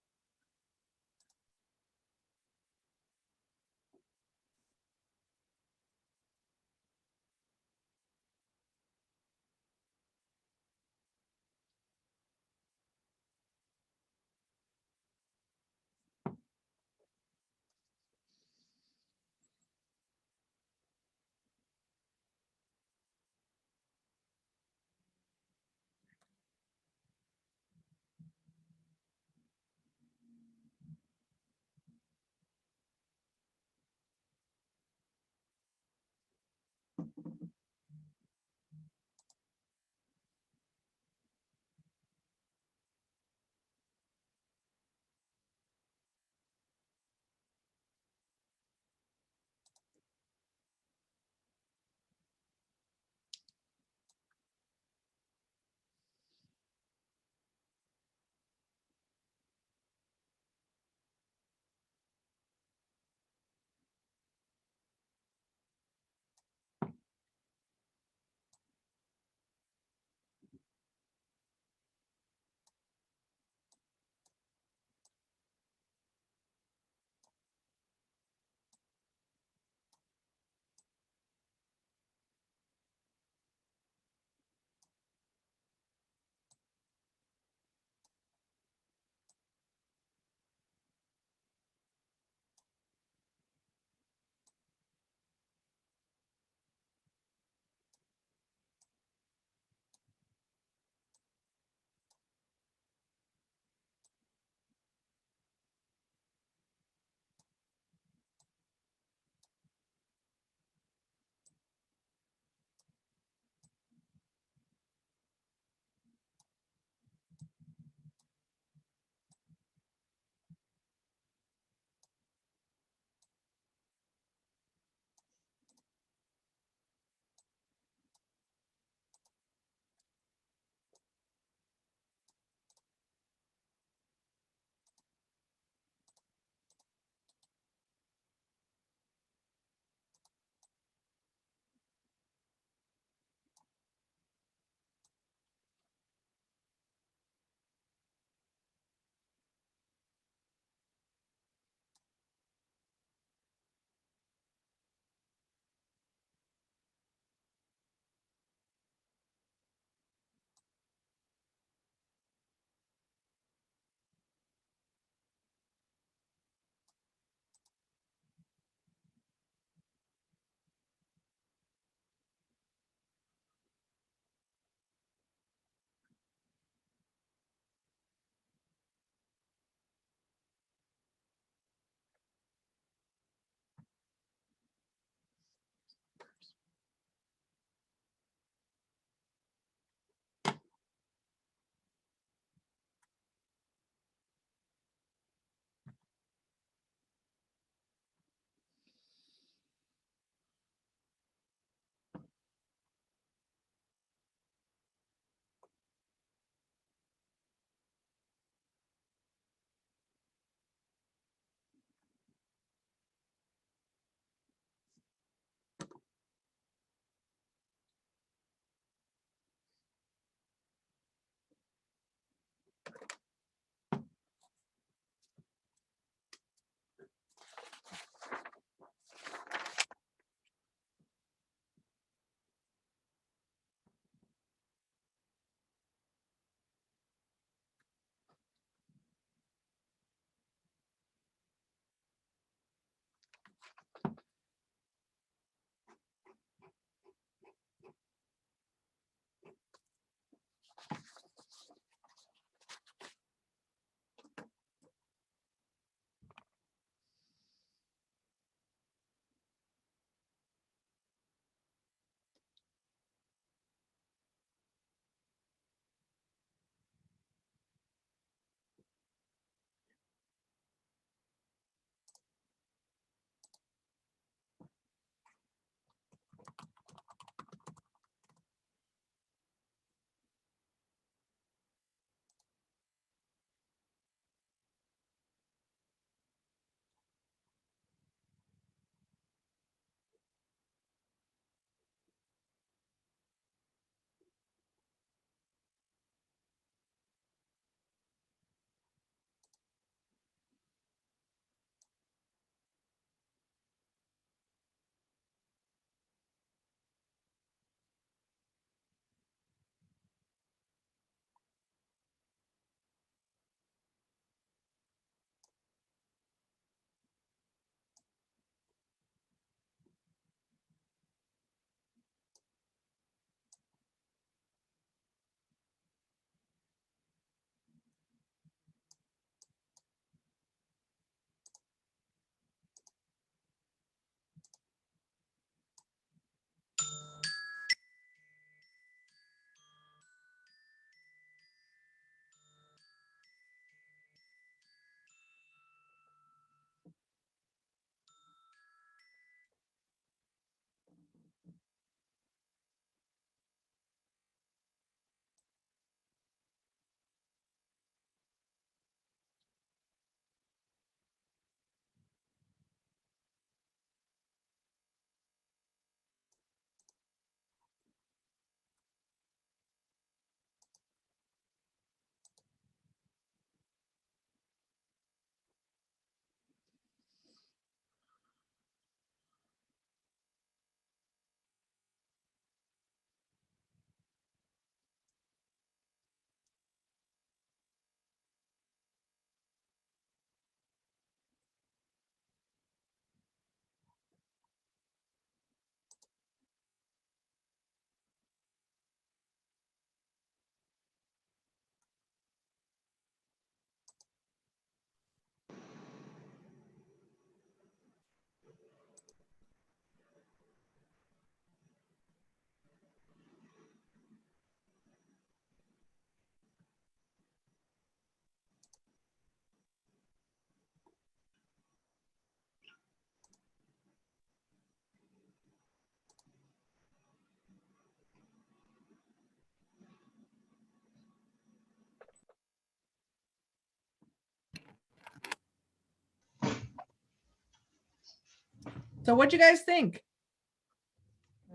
So what'd you guys think?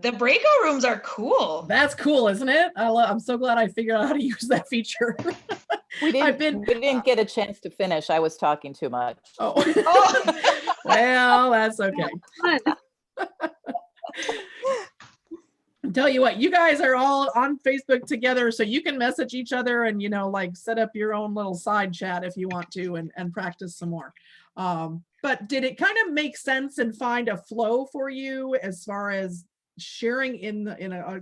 The breakout rooms are cool. That's cool, isn't it? I'm so glad I figured out how to use that feature. We I've didn't, been- we didn't get a chance to finish. I was talking too much. Oh, Oh. well, that's okay. Tell you what, you guys are all on Facebook together, so you can message each other and, you know, like set up your own little side chat if you want to and practice some more. But did it kind of make sense and find a flow for you as far as sharing in a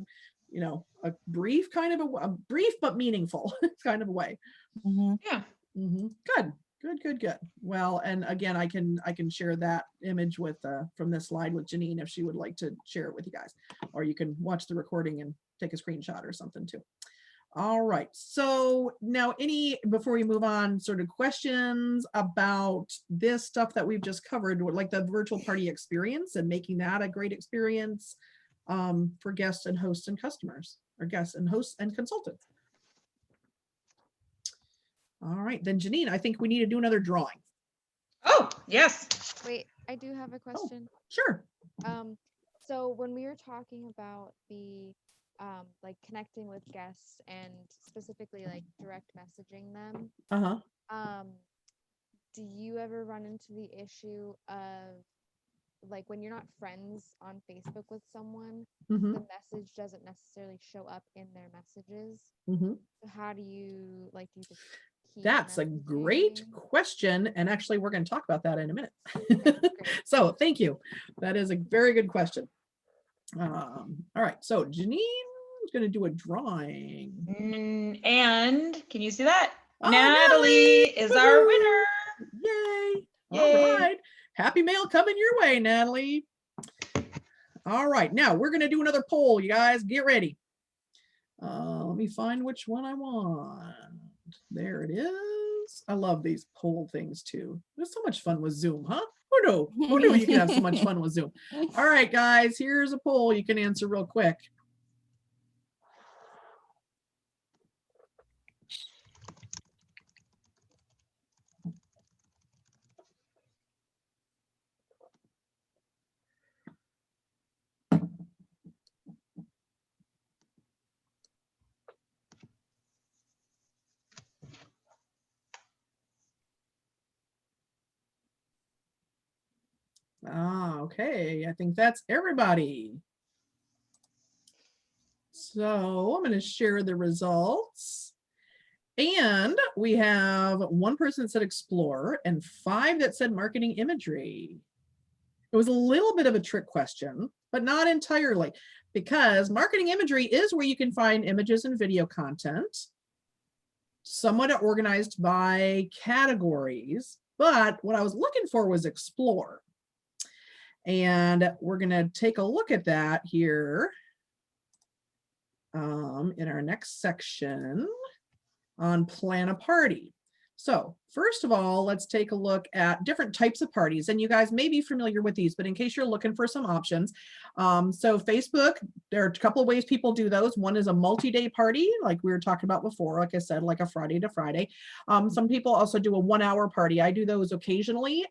you know, a brief kind of a brief but meaningful kind of a way? Mhm. Yeah. Good. Well, and again, I can share that image with from this slide with Janine if she would like to share it with you guys, or you can watch the recording and take a screenshot or something too. All right, so now before we move on, sort of questions about this stuff that we've just covered, like the virtual party experience and making that a great experience for guests and hosts and customers, or guests and hosts and consultants. All right, then Janine, I think we need to do another drawing. Oh, yes. Wait, I do have a question. Sure. So when we were talking about the like connecting with guests and specifically like direct messaging them, Uh-huh. do you ever run into the issue of like when you're not friends on Facebook with someone, Mm-hmm. the message doesn't necessarily show up in their messages? Mm-hmm. So how do you like do you just keep That's a great messaging? question. And actually, we're going to talk about that in a minute. Okay, great. So thank you. That is a very good question. All right. So Janine is going to do a drawing. And can you see that? Oh, Natalie is our Woohoo! winner. Yay. Yay. All right. Happy mail coming your way, Natalie. All right. Now we're going to do another poll. You guys get ready. Let me find which one I want. There it is. I love these poll things too. There's so much fun with Zoom, huh? Who knew? Who knew you could have so much fun with Zoom? All right, guys, here's a poll you can answer real quick. Okay, I think that's everybody. So I'm going to share the results. And we have one person that said explore and 5 that said marketing imagery. It was a little bit of a trick question, but not entirely, because marketing imagery is where you can find images and video content, somewhat organized by categories. But what I was looking for was explore. And we're going to take a look at that here in our next section on plan a party. So first of all, let's take a look at different types of parties. And you guys may be familiar with these, but in case you're looking for some options. So Facebook, there are a couple of ways people do those. One is a multi-day party, like we were talking about before, like I said, like a Friday to Friday. Some people also do a 1-hour party. I do those occasionally.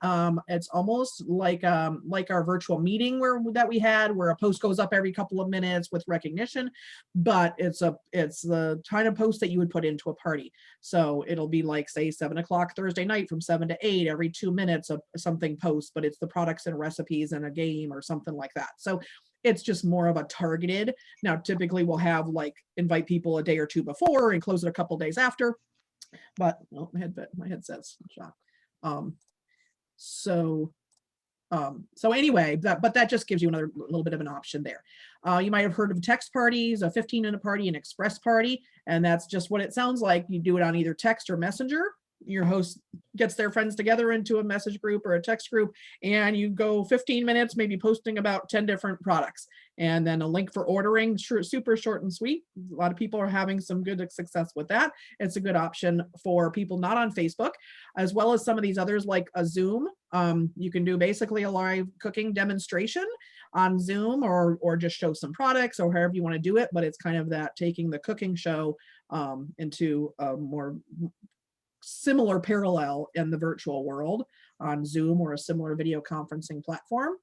It's almost like our virtual meeting that we had, where a post goes up every couple of minutes with recognition, but it's the kind of post that you would put into a party. So it'll be like, say, 7 o'clock Thursday night from 7 to 8, every 2 minutes of something posts, but it's the products and recipes and a game or something like that. So it's just more of a targeted. Now, typically we'll have like invite people a day or two before and close it a couple days after. But oh, my headset's shot. So anyway, but that just gives you another little bit of an option there. You might have heard of text parties, a 15-minute party, an express party, and that's just what it sounds like. You do it on either text or messenger. Your host gets their friends together into a message group or a text group, and you go 15 minutes, maybe posting about 10 different products, and then a link for ordering, super short and sweet. A lot of people are having some good success with that. It's a good option for people not on Facebook, as well as some of these others like a Zoom. You can do basically a live cooking demonstration on Zoom, or just show some products, or however you want to do it, but it's kind of that taking the cooking show into a more similar parallel in the virtual world on Zoom or a similar video conferencing platform.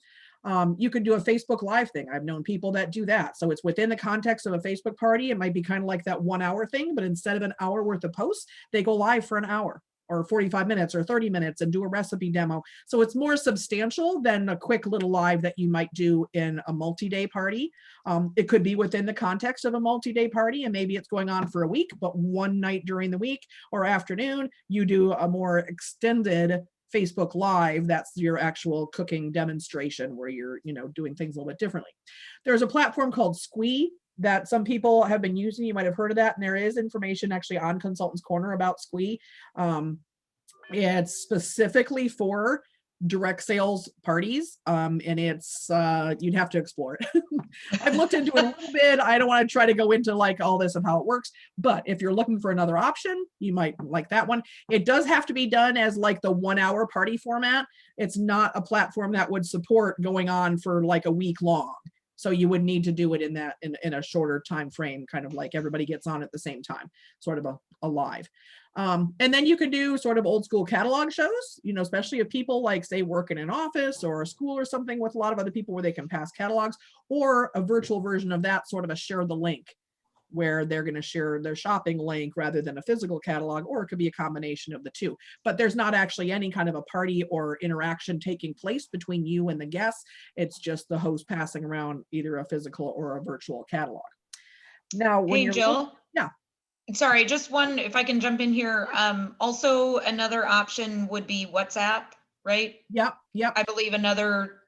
You can do a Facebook Live thing. I've known people that do that. So it's within the context of a Facebook party. It might be kind of like that 1 hour thing, but instead of an hour worth of posts, they go live for an hour or 45 minutes or 30 minutes and do a recipe demo. So it's more substantial than a quick little live that you might do in a multi-day party. It could be within the context of a multi-day party, and maybe it's going on for a week, but one night during the week or afternoon, you do a more extended Facebook Live. That's your actual cooking demonstration where you're, doing things a little bit differently. There's a platform called Squee that some people have been using. You might have heard of that. And there is information actually on Consultants Corner about Squee. It's specifically for direct sales parties. And it's, you'd have to explore it. I've looked into it a little bit. I don't want to try to go into like all this of how it works, but if you're looking for another option, you might like that one. It does have to be done as like the 1 hour party format. It's not a platform that would support going on for like a week long. So you would need to do it in a shorter time frame, kind of like everybody gets on at the same time, sort of a live. And then you could do sort of old school catalog shows, especially if people like say work in an office or a school or something with a lot of other people where they can pass catalogs, or a virtual version of that, sort of a share the link, where they're going to share their shopping link rather than a physical catalog, or it could be a combination of the two. But there's not actually any kind of a party or interaction taking place between you and the guests. It's just the host passing around either a physical or a virtual catalog. Now, when Hey, you're Jill. yeah. Sorry, just one, if I can jump in here. Also, another option would be WhatsApp, right? Yep. I believe another,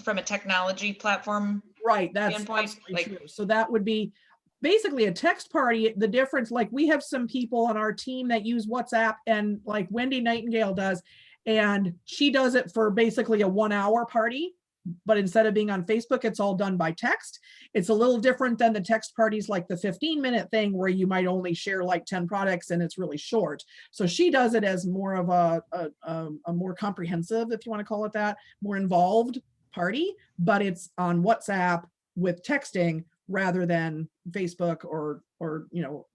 from a technology platform. Right. That's standpoint, absolutely like- true. So that would be basically a text party. The difference, like we have some people on our team that use WhatsApp, and like Wendy Nightingale does, and she does it for basically a 1 hour party. But instead of being on Facebook, it's all done by text. It's a little different than the text parties, like the 15-minute thing where you might only share like 10 products and it's really short. So she does it as more of a more comprehensive, if you want to call it that, more involved party, but it's on WhatsApp with texting rather than Facebook or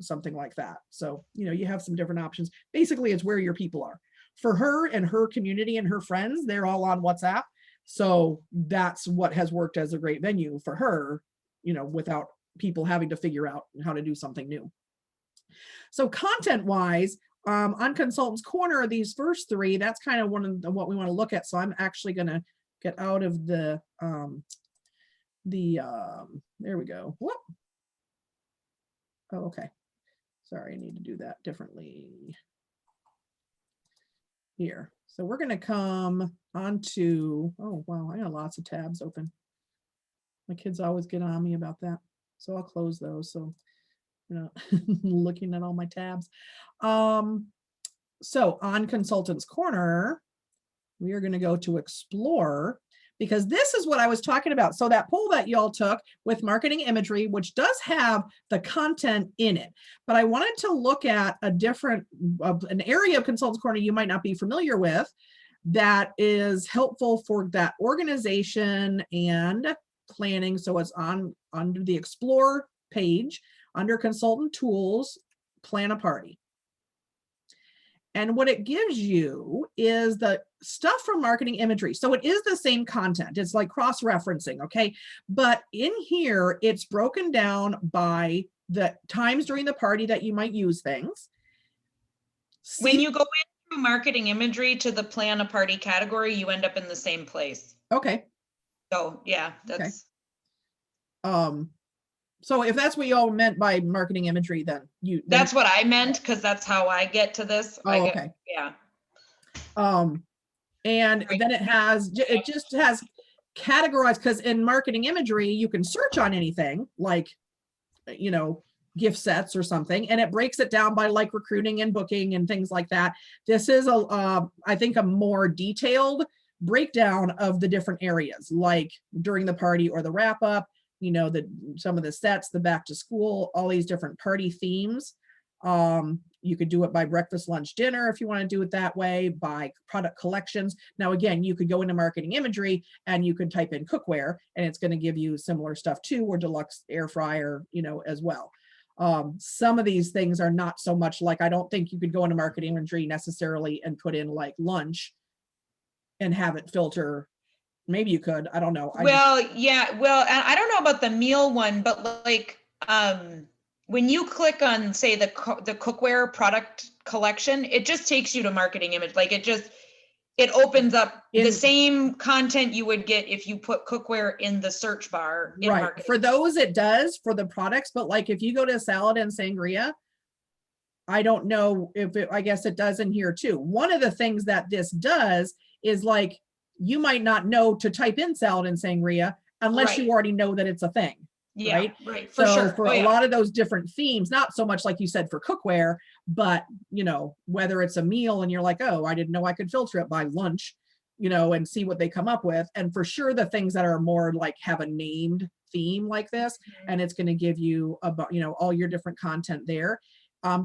something like that. So, you have some different options. Basically, it's where your people are. For her and her community and her friends, they're all on WhatsApp. So that's what has worked as a great venue for her, without people having to figure out how to do something new. So content wise, on Consultants Corner, these first three, that's kind of one of what we want to look at. So I'm actually going to get out of there we go. Whoop. Oh, okay. Sorry, I need to do that differently here. So we're going to come onto, oh, wow, I got lots of tabs open. My kids always get on me about that. So I'll close those. So, looking at all my tabs. So on Consultants Corner, we are going to go to Explore, because this is what I was talking about. So that poll that y'all took with marketing imagery, which does have the content in it, but I wanted to look at a different, an area of Consultants Corner you might not be familiar with that is helpful for that organization and planning. So it's under the Explore page, under Consultant Tools, Plan a Party. And what it gives you is the stuff from marketing imagery. So it is the same content. It's like cross-referencing, okay? But in here, it's broken down by the times during the party that you might use things. When you go into marketing imagery to the plan a party category, you end up in the same place. Okay. So yeah, that's. So if that's what you all meant by marketing imagery, then That's what I meant, because that's how I get to this. Oh, okay. Yeah. And then it just has categorized, because in marketing imagery, you can search on anything like, gift sets or something, and it breaks it down by like recruiting and booking and things like that. This is I think a more detailed breakdown of the different areas, like during the party or the wrap up, some of the sets, the back to school, all these different party themes. You could do it by breakfast, lunch, dinner if you want to do it that way, by product collections. Now, again, you could go into marketing imagery and you could type in cookware and it's going to give you similar stuff too, or deluxe air fryer, as well. Some of these things are not so much like, I don't think you could go into marketing imagery necessarily and put in like lunch and have it filter maybe you could, I don't know. Well, yeah, well, and I don't know about the meal one, but like, when you click on, say, the cookware product collection, it just takes you to marketing image. Like it opens up the same content you would get if you put cookware in the search bar in right, marketing. for those it does, for the products, but like if you go to salad and sangria, I don't know if I guess it does in here too. One of the things that this does is like, you might not know to type in salad and sangria unless Right. you already know that it's a thing. Yeah, right? for So sure. for Oh, a yeah. lot of those different themes, not so much like you said for cookware, but whether it's a meal and you're like, oh, I didn't know I could filter it by lunch, and see what they come up with. And for sure, the things that are more like have a named theme like this, and it's going to give you about, all your different content there.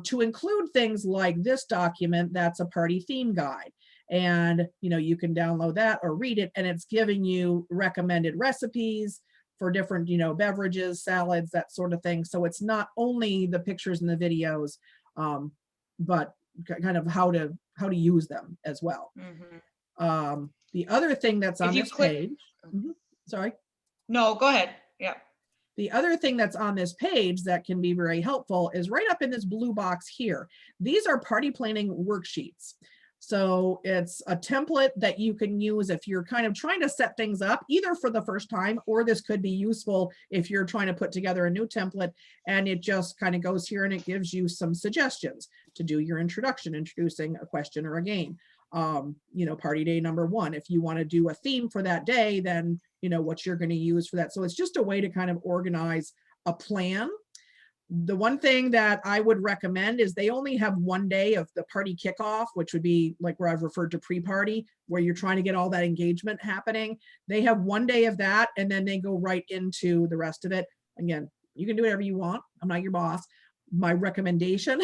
To include things like this document, that's a party theme guide. And, you can download that or read it, and it's giving you recommended recipes for different, beverages, salads, that sort of thing. So it's not only the pictures and the videos, but kind of how to use them as well. The other thing that's on this page, sorry. No, go ahead. Yeah. The other thing that's on this page that can be very helpful is right up in this blue box here. These are party planning worksheets. So it's a template that you can use if you're kind of trying to set things up either for the first time, or this could be useful if you're trying to put together a new template, and it just kind of goes here and it gives you some suggestions to do your introduction, introducing a question or a game. Party day number 1, if you want to do a theme for that day, then what you're going to use for that. So it's just a way to kind of organize a plan. The one thing that I would recommend is they only have one day of the party kickoff, which would be like where I've referred to pre-party, where you're trying to get all that engagement happening. They have one day of that, and then they go right into the rest of it. Again, you can do whatever you want. I'm not your boss. My recommendation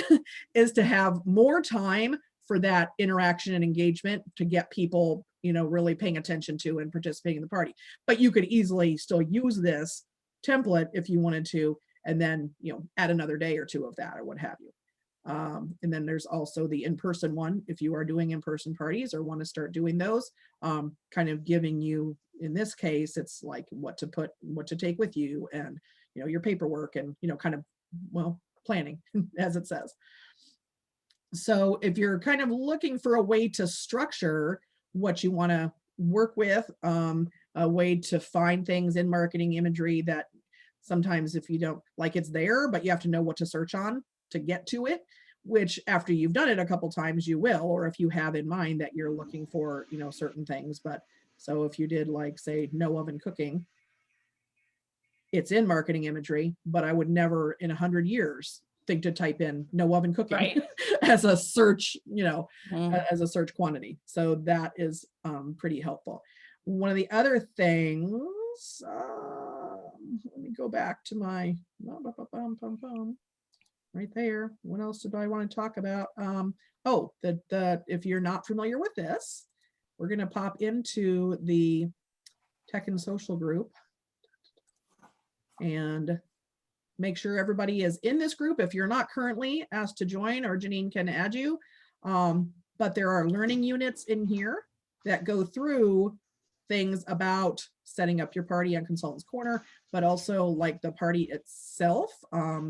is to have more time for that interaction and engagement to get people, really paying attention to and participating in the party. But you could easily still use this template if you wanted to, and then, add another day or 2 of that or what have you. And then there's also the in-person one, if you are doing in-person parties or want to start doing those, kind of giving you, in this case, it's like what to take with you, and, your paperwork, and, kind of, planning as it says. So if you're kind of looking for a way to structure what you want to work with, a way to find things in marketing imagery that sometimes if you don't like, it's there, but you have to know what to search on to get to it, which after you've done it a couple times you will, or if you have in mind that you're looking for, certain things. But so if you did, like, say, no oven cooking, it's in marketing imagery, but I would never in 100 years think to type in no oven cooking Right. as a search, Mm. as a search quantity. So that is pretty helpful. One of the other things, let me go back to my, right there. What else did I want to talk about? If you're not familiar with this, we're going to pop into the Tech and Social group and make sure everybody is in this group. If you're not currently asked to join, or Janine can add you, but there are learning units in here that go through things about setting up your party on Consultants Corner, but also like the party itself.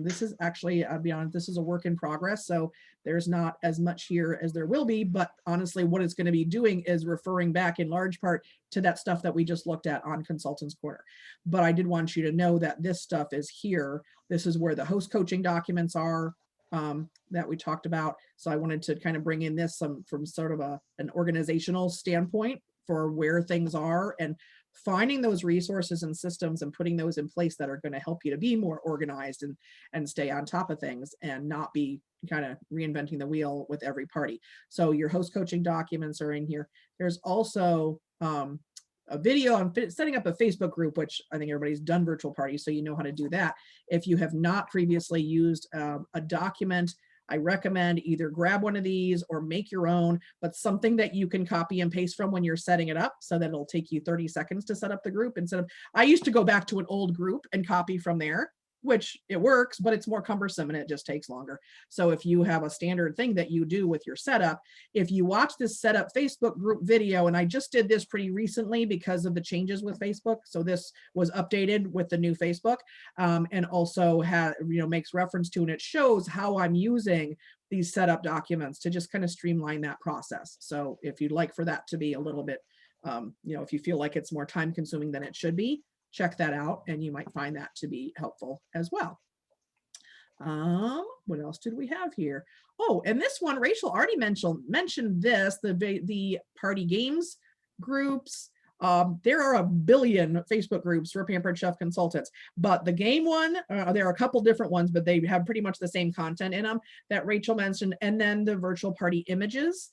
This is actually, I'll be honest, this is a work in progress, so there's not as much here as there will be, but honestly, what it's going to be doing is referring back in large part to that stuff that we just looked at on Consultants Corner. But I did want you to know that this stuff is here. This is where the host coaching documents are, that we talked about. So I wanted to kind of bring in this from sort of an organizational standpoint for where things are, and finding those resources and systems and putting those in place that are going to help you to be more organized and stay on top of things and not be kind of reinventing the wheel with every party. So your host coaching documents are in here. There's also a video on setting up a Facebook group, which I think everybody's done virtual parties, so you know how to do that. If you have not previously used a document, I recommend either grab one of these or make your own, but something that you can copy and paste from when you're setting it up, so that it'll take you 30 seconds to set up the group instead of, I used to go back to an old group and copy from there. which it works, but it's more cumbersome and it just takes longer. So if you have a standard thing that you do with your setup, if you watch this setup Facebook group video, and I just did this pretty recently because of the changes with Facebook. So this was updated with the new Facebook, and also makes reference to, and it shows how I'm using these setup documents to just kind of streamline that process. So if you'd like for that to be a little bit, if you feel like it's more time consuming than it should be, check that out and you might find that to be helpful as well. What else did we have here? Oh, and this one, Rachel already mentioned this, the party games groups. There are a billion Facebook groups for Pampered Chef consultants, but the game one, there are a couple different ones, but they have pretty much the same content in them that Rachel mentioned. And then the virtual party images,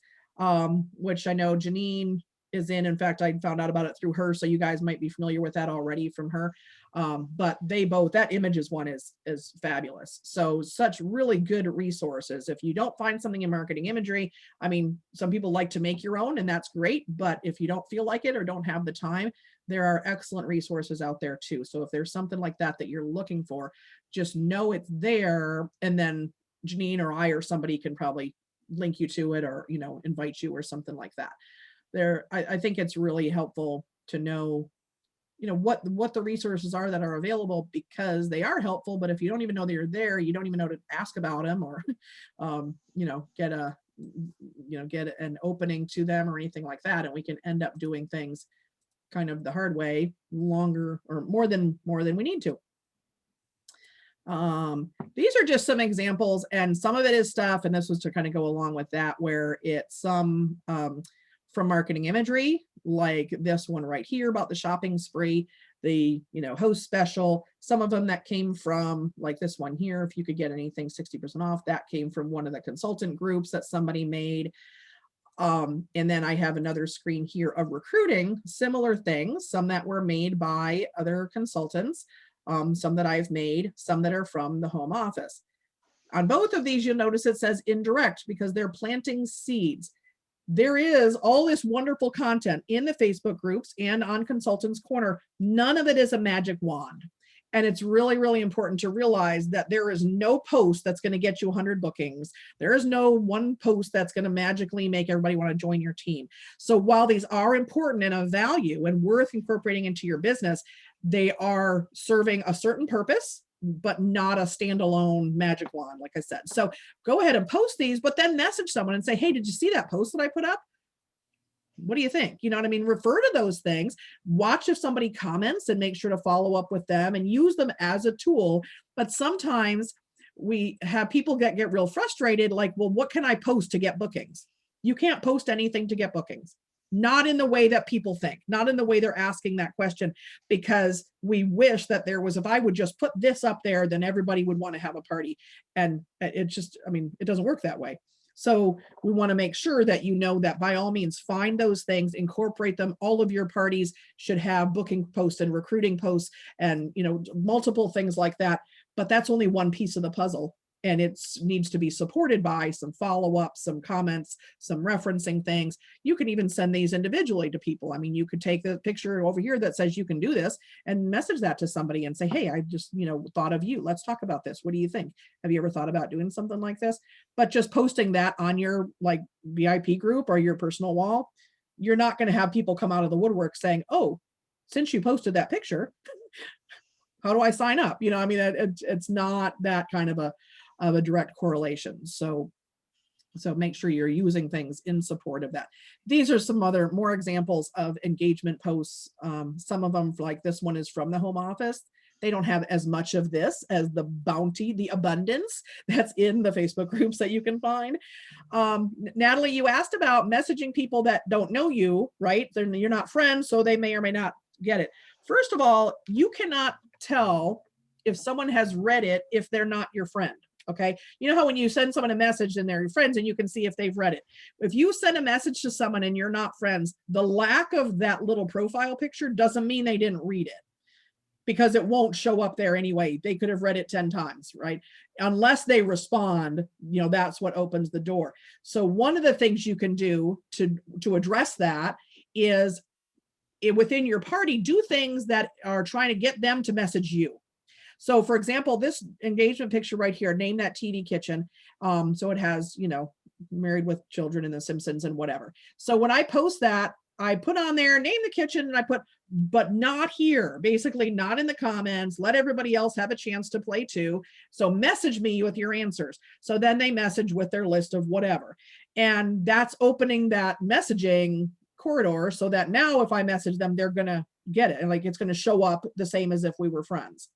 which I know Janine is in. In fact, I found out about it through her, so you guys might be familiar with that already from her. But that images one is fabulous. So such really good resources. If you don't find something in marketing imagery, I mean, some people like to make your own and that's great, but if you don't feel like it or don't have the time, there are excellent resources out there too. So if there's something like that that you're looking for, just know it's there, and then Janine or I or somebody can probably link you to it, or invite you or something like that. I think it's really helpful to know, what the resources are that are available, because they are helpful. But if you don't even know they're there, you don't even know to ask about them, or, get an opening to them or anything like that. And we can end up doing things kind of the hard way, longer or more than we need to. These are just some examples, and some of it is stuff, and this was to kind of go along with that, where it's some, from marketing imagery, like this one right here about the shopping spree, the host special. Some of them that came from, like this one here, if you could get anything 60% off, that came from one of the consultant groups that somebody made. And then I have another screen here of recruiting, similar things, some that were made by other consultants, some that I've made, some that are from the home office. On both of these, you'll notice it says indirect, because they're planting seeds. There is all this wonderful content in the Facebook groups and on Consultants Corner. None of it is a magic wand. And it's really, really important to realize that there is no post that's going to get you 100 bookings. There is no one post that's going to magically make everybody want to join your team. So while these are important and of value and worth incorporating into your business, they are serving a certain purpose, but not a standalone magic wand, like I said. So go ahead and post these, but then message someone and say, hey, did you see that post that I put up? What do you think? You know what I mean? Refer to those things, watch if somebody comments and make sure to follow up with them and use them as a tool. But sometimes we have people get real frustrated, like, well, what can I post to get bookings? You can't post anything to get bookings. Not in the way that people think, not in the way they're asking that question, because we wish that there was, if I would just put this up there, then everybody would want to have a party. And it just, it doesn't work that way. So we want to make sure that that by all means, find those things, incorporate them. All of your parties should have booking posts and recruiting posts and, multiple things like that. But that's only one piece of the puzzle. And it needs to be supported by some follow-up, some comments, some referencing things. You can even send these individually to people. You could take the picture over here that says you can do this and message that to somebody and say, hey, I just, thought of you. Let's talk about this. What do you think? Have you ever thought about doing something like this? But just posting that on your VIP group or your personal wall, you're not going to have people come out of the woodwork saying, oh, since you posted that picture, how do I sign up? It's not that kind of a direct correlation. So make sure you're using things in support of that. These are some other more examples of engagement posts. Some of them, like this one, is from the home office. They don't have as much of this as the bounty, the abundance that's in the Facebook groups that you can find. Natalie, you asked about messaging people that don't know you, right? You're not friends, so they may or may not get it. First of all, you cannot tell if someone has read it if they're not your friend. Okay. You know how when you send someone a message and they're your friends and you can see if they've read it. If you send a message to someone and you're not friends, the lack of that little profile picture doesn't mean they didn't read it, because it won't show up there anyway. They could have read it 10 times, right? Unless they respond, that's what opens the door. So one of the things you can do to address that is within your party, do things that are trying to get them to message you. So for example, this engagement picture right here, name that TV kitchen. So it has, Married with Children and The Simpsons and whatever. So when I post that, I put on there, name the kitchen, and I put, but not here, basically not in the comments, let everybody else have a chance to play too. So message me with your answers. So then they message with their list of whatever. And that's opening that messaging corridor so that now if I message them, they're going to get it. And like, it's going to show up the same as if we were friends.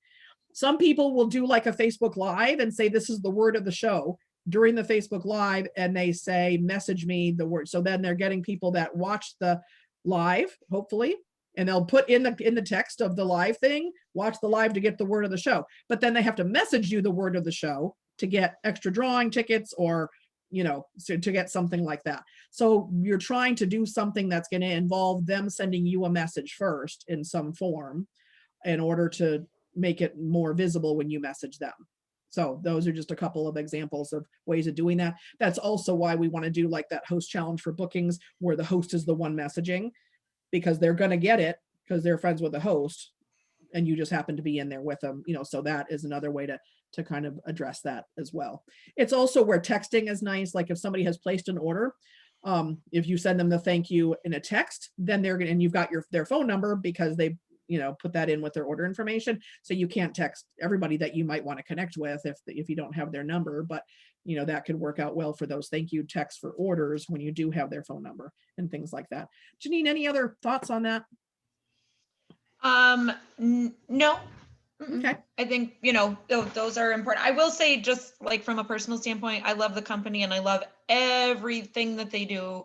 Some people will do like a Facebook Live and say, this is the word of the show during the Facebook Live, and they say, message me the word. So then they're getting people that watch the live, hopefully, and they'll put in the text of the live thing, watch the live to get the word of the show. But then they have to message you the word of the show to get extra drawing tickets or, to get something like that. So you're trying to do something that's going to involve them sending you a message first in some form in order to make it more visible when you message them. So those are just a couple of examples of ways of doing that. That's also why we want to do like that host challenge for bookings where the host is the one messaging, because they're going to get it because they're friends with the host and you just happen to be in there with them, so that is another way to kind of address that as well. It's also where texting is nice. Like if somebody has placed an order, if you send them the thank you in a text, then they're going to, and you've got their phone number because they put that in with their order information. So you can't text everybody that you might want to connect with if you don't have their number, but that could work out well for those thank you texts for orders when you do have their phone number and things like that. Janine, any other thoughts on that? No. Okay. I think, those are important. I will say, just like from a personal standpoint, I love the company and I love everything that they do,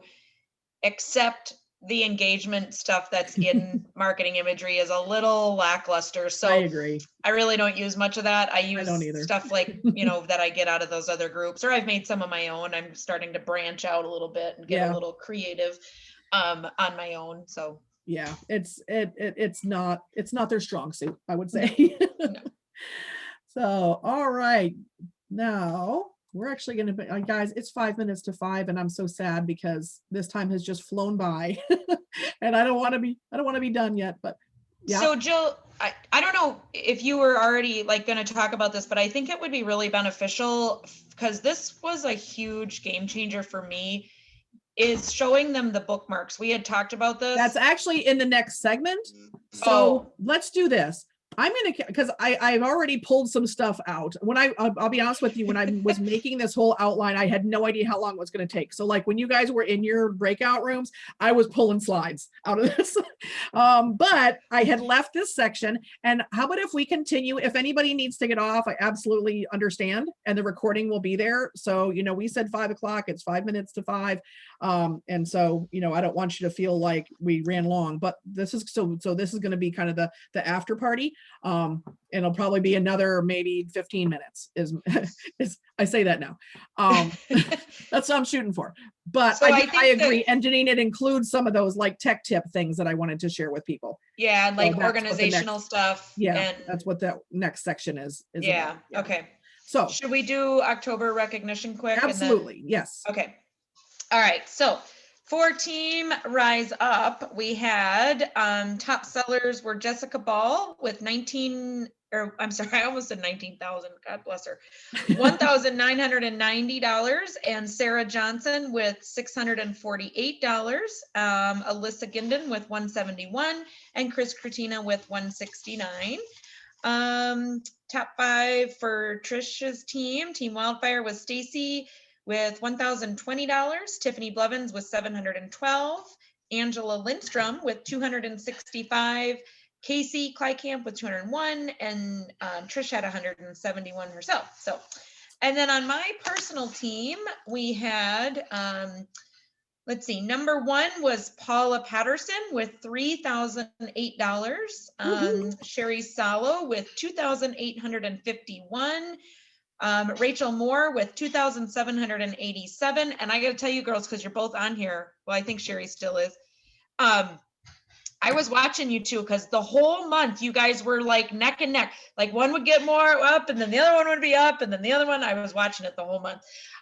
except the engagement stuff that's in marketing imagery is a little lackluster. So I agree. I really don't use much of that. I use don't either. stuff like, that I get out of those other groups, or I've made some of my own. I'm starting to branch out a little bit and get a little creative on my own. So yeah, it's not their strong suit, I would say. No. So, all right. Now we're actually going to, guys, it's 5 minutes to 5 and I'm so sad because this time has just flown by and I don't want to be done yet, but yeah. So Jill, I don't know if you were already like going to talk about this, but I think it would be really beneficial because this was a huge game changer for me, is showing them the bookmarks. We had talked about this. That's actually in the next segment. So let's do this. I'm going to, because I've already pulled some stuff out. When I'll be honest with you, when I was making this whole outline, I had no idea how long it was going to take. So like when you guys were in your breakout rooms, I was pulling slides out of this. But I had left this section. And how about if we continue? If anybody needs to get off, I absolutely understand. And the recording will be there. So, we said 5 o'clock, it's 5 minutes to 5. And so, I don't want you to feel like we ran long, but this is so this is going to be kind of the after party. And it'll probably be another maybe 15 minutes is I say that now. That's what I'm shooting for. But So I agree. And Janine, it includes some of those like tech tip things that I wanted to share with people. Yeah, So like that's what the organizational stuff. Yeah, And that's what the next section is yeah. about. Okay. So Should we do October recognition quick? absolutely. Yes. Okay. All right. So for Team Rise Up, we had top sellers were Jessica Ball with I almost said 19,000. God bless her. $1,990, and Sarah Johnson with $648. Alyssa Ginden with $171, and Chris Cretina with $169. Top 5 for Trisha's Team Wildfire was Stacy with $1,020, Tiffany Blevins with $712, Angela Lindstrom with $265, Casey Kleikamp with $201, and Trish had $171 herself. So, and then on my personal team, we had, let's see, number 1 was Paula Patterson with $3,008, Sherry Salo with $2,851, Rachel Moore with $2,787. And I got to tell you girls, because you're both on here. Well, I think Sherry still is. I was watching you two because the whole month you guys were like neck and neck. Like one would get more up and then the other one would be up and then the other one. I was watching it the whole month.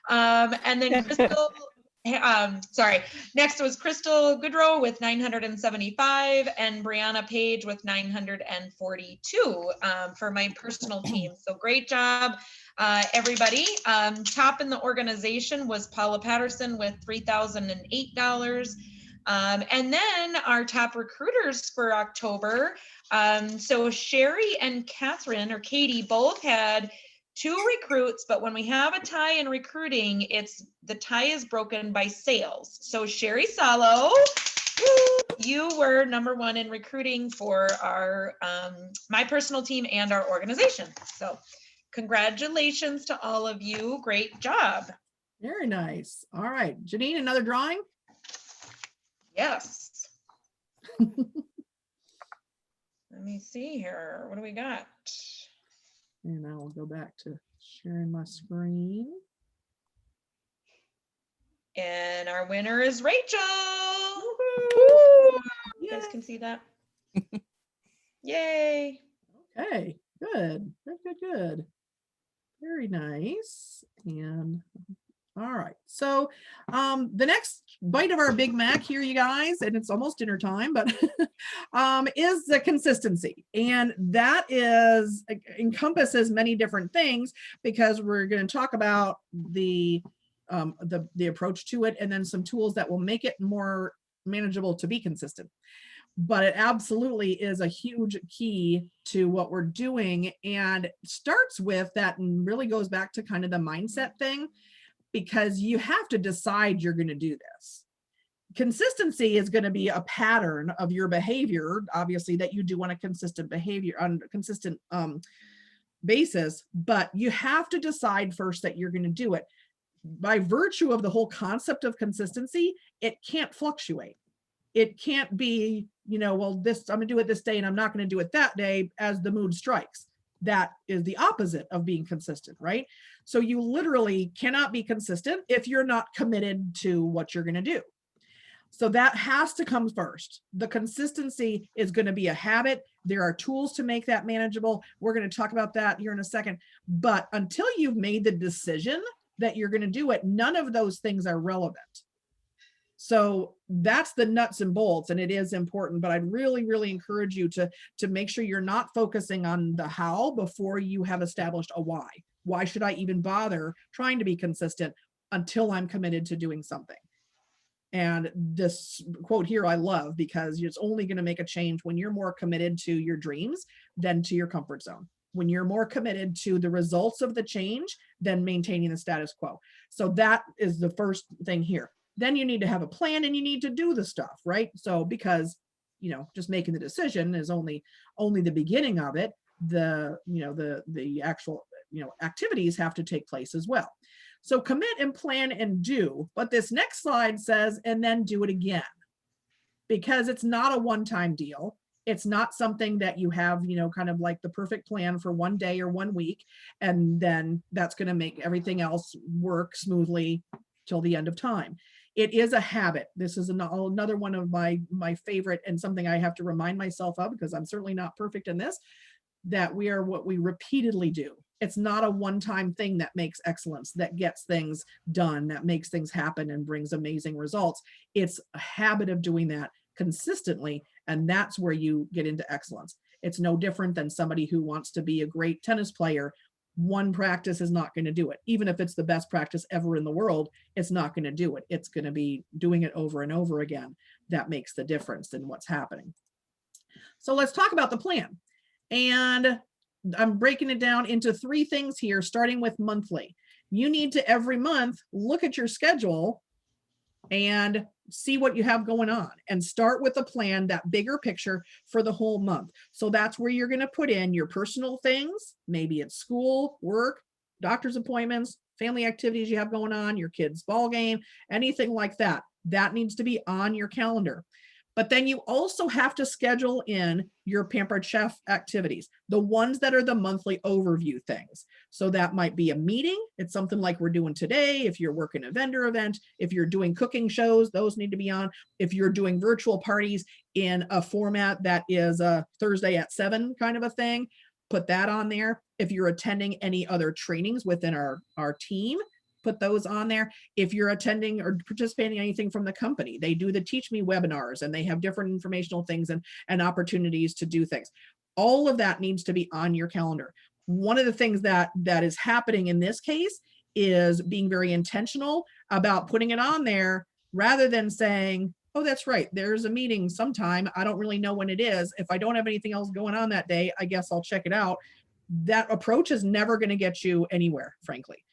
And then Crystal Sorry. Next was Crystal Goodrow with 975 and Brianna Page with 942 for my personal team. So great job, everybody. Top in the organization was Paula Patterson with $3,008. And then our top recruiters for October. So Sherry and Catherine or Katie both had 2 recruits, but when we have a tie in recruiting, the tie is broken by sales. So Sherry Salo, you were #1 in recruiting for our my personal team and our organization. So congratulations to all of you. Great job. Very nice. All right, Janine, another drawing? Yes. Let me see here. What do we got? And I will go back to sharing my screen. And our winner is Rachel. Woo-hoo! You guys Yay. can see that. Yay. Okay, good, good, good, good. Very nice. And all right, so the next bite of our Big Mac here, you guys, and it's almost dinner time, but is the consistency. And that encompasses many different things, because we're going to talk about the approach to it, and then some tools that will make it more manageable to be consistent. But it absolutely is a huge key to what we're doing, and starts with that and really goes back to kind of the mindset thing, because you have to decide you're going to do this. Consistency is going to be a pattern of your behavior, obviously, that you do on a consistent basis, but you have to decide first that you're going to do it. By virtue of the whole concept of consistency, it can't fluctuate. It can't be, well, I'm going to do it this day and I'm not going to do it that day as the mood strikes. That is the opposite of being consistent, right? So you literally cannot be consistent if you're not committed to what you're going to do. So that has to come first. The consistency is going to be a habit. There are tools to make that manageable. We're going to talk about that here in a second. But until you've made the decision that you're going to do it, none of those things are relevant. So that's the nuts and bolts, and it is important, but I'd really, really encourage you to make sure you're not focusing on the how before you have established a why. Why should I even bother trying to be consistent until I'm committed to doing something? And this quote here I love, because it's only going to make a change when you're more committed to your dreams than to your comfort zone. When you're more committed to the results of the change than maintaining the status quo. So that is the first thing here. Then you need to have a plan and you need to do the stuff, right? So because, just making the decision is only the beginning of it. The actual, activities have to take place as well. So commit and plan and do, but this next slide says, and then do it again, because it's not a one-time deal. It's not something that you have, kind of like the perfect plan for one day or 1 week, and then that's going to make everything else work smoothly till the end of time. It is a habit. This is another one of my favorite, and something I have to remind myself of, because I'm certainly not perfect in this, that we are what we repeatedly do. It's not a one-time thing that makes excellence, that gets things done, that makes things happen and brings amazing results. It's a habit of doing that consistently, and that's where you get into excellence. It's no different than somebody who wants to be a great tennis player. One practice is not going to do it. Even if it's the best practice ever in the world, it's not going to do it. It's going to be doing it over and over again that makes the difference in what's happening. So let's talk about the plan. And I'm breaking it down into 3 things here, starting with monthly. You need to every month look at your schedule and see what you have going on, and start with a plan, that bigger picture for the whole month. So that's where you're going to put in your personal things. Maybe it's school, work, doctor's appointments, family activities you have going on, your kids' ball game, anything like that. That needs to be on your calendar. But then you also have to schedule in your Pampered Chef activities, the ones that are the monthly overview things. So that might be a meeting. It's something like we're doing today. If you're working a vendor event, if you're doing cooking shows, those need to be on. If you're doing virtual parties in a format that is a Thursday at 7 kind of a thing, put that on there. If you're attending any other trainings within our team, put those on there. If you're attending or participating in anything from the company, they do the Teach Me webinars, and they have different informational things and opportunities to do things. All of that needs to be on your calendar. One of the things that is happening in this case is being very intentional about putting it on there rather than saying, oh, that's right, there's a meeting sometime. I don't really know when it is. If I don't have anything else going on that day, I guess I'll check it out. That approach is never going to get you anywhere, frankly.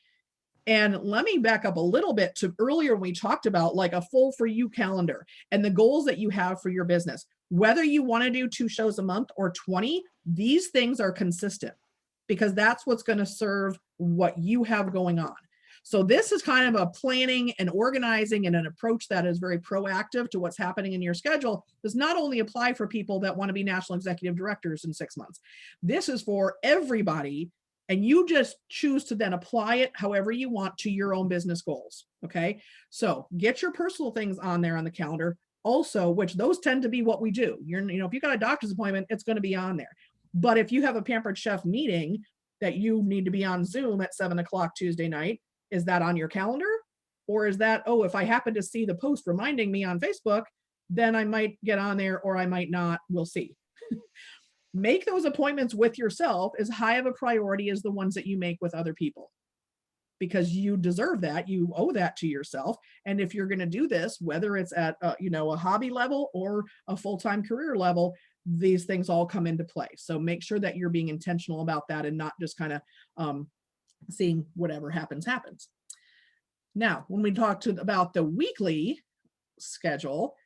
And let me back up a little bit to earlier when we talked about like a full for you calendar and the goals that you have for your business. Whether you want to do 2 shows a month or 20, these things are consistent because that's what's going to serve what you have going on. So this is kind of a planning and organizing and an approach that is very proactive to what's happening in your schedule. Does not only apply for people that want to be national executive directors in 6 months. This is for everybody, and you just choose to then apply it however you want to your own business goals. Okay, so get your personal things on there on the calendar. Also, which those tend to be what we do. If you got a doctor's appointment, it's going to be on there. But if you have a Pampered Chef meeting that you need to be on Zoom at 7 o'clock Tuesday night, is that on your calendar? Or is that, oh, if I happen to see the post reminding me on Facebook, then I might get on there or I might not, we'll see. Make those appointments with yourself as high of a priority as the ones that you make with other people, because you deserve that. You owe that to yourself. And if you're going to do this, whether it's at a hobby level or a full-time career level, these things all come into play. So make sure that you're being intentional about that and not just kind of seeing whatever happens. Now, when we talked about the weekly schedule,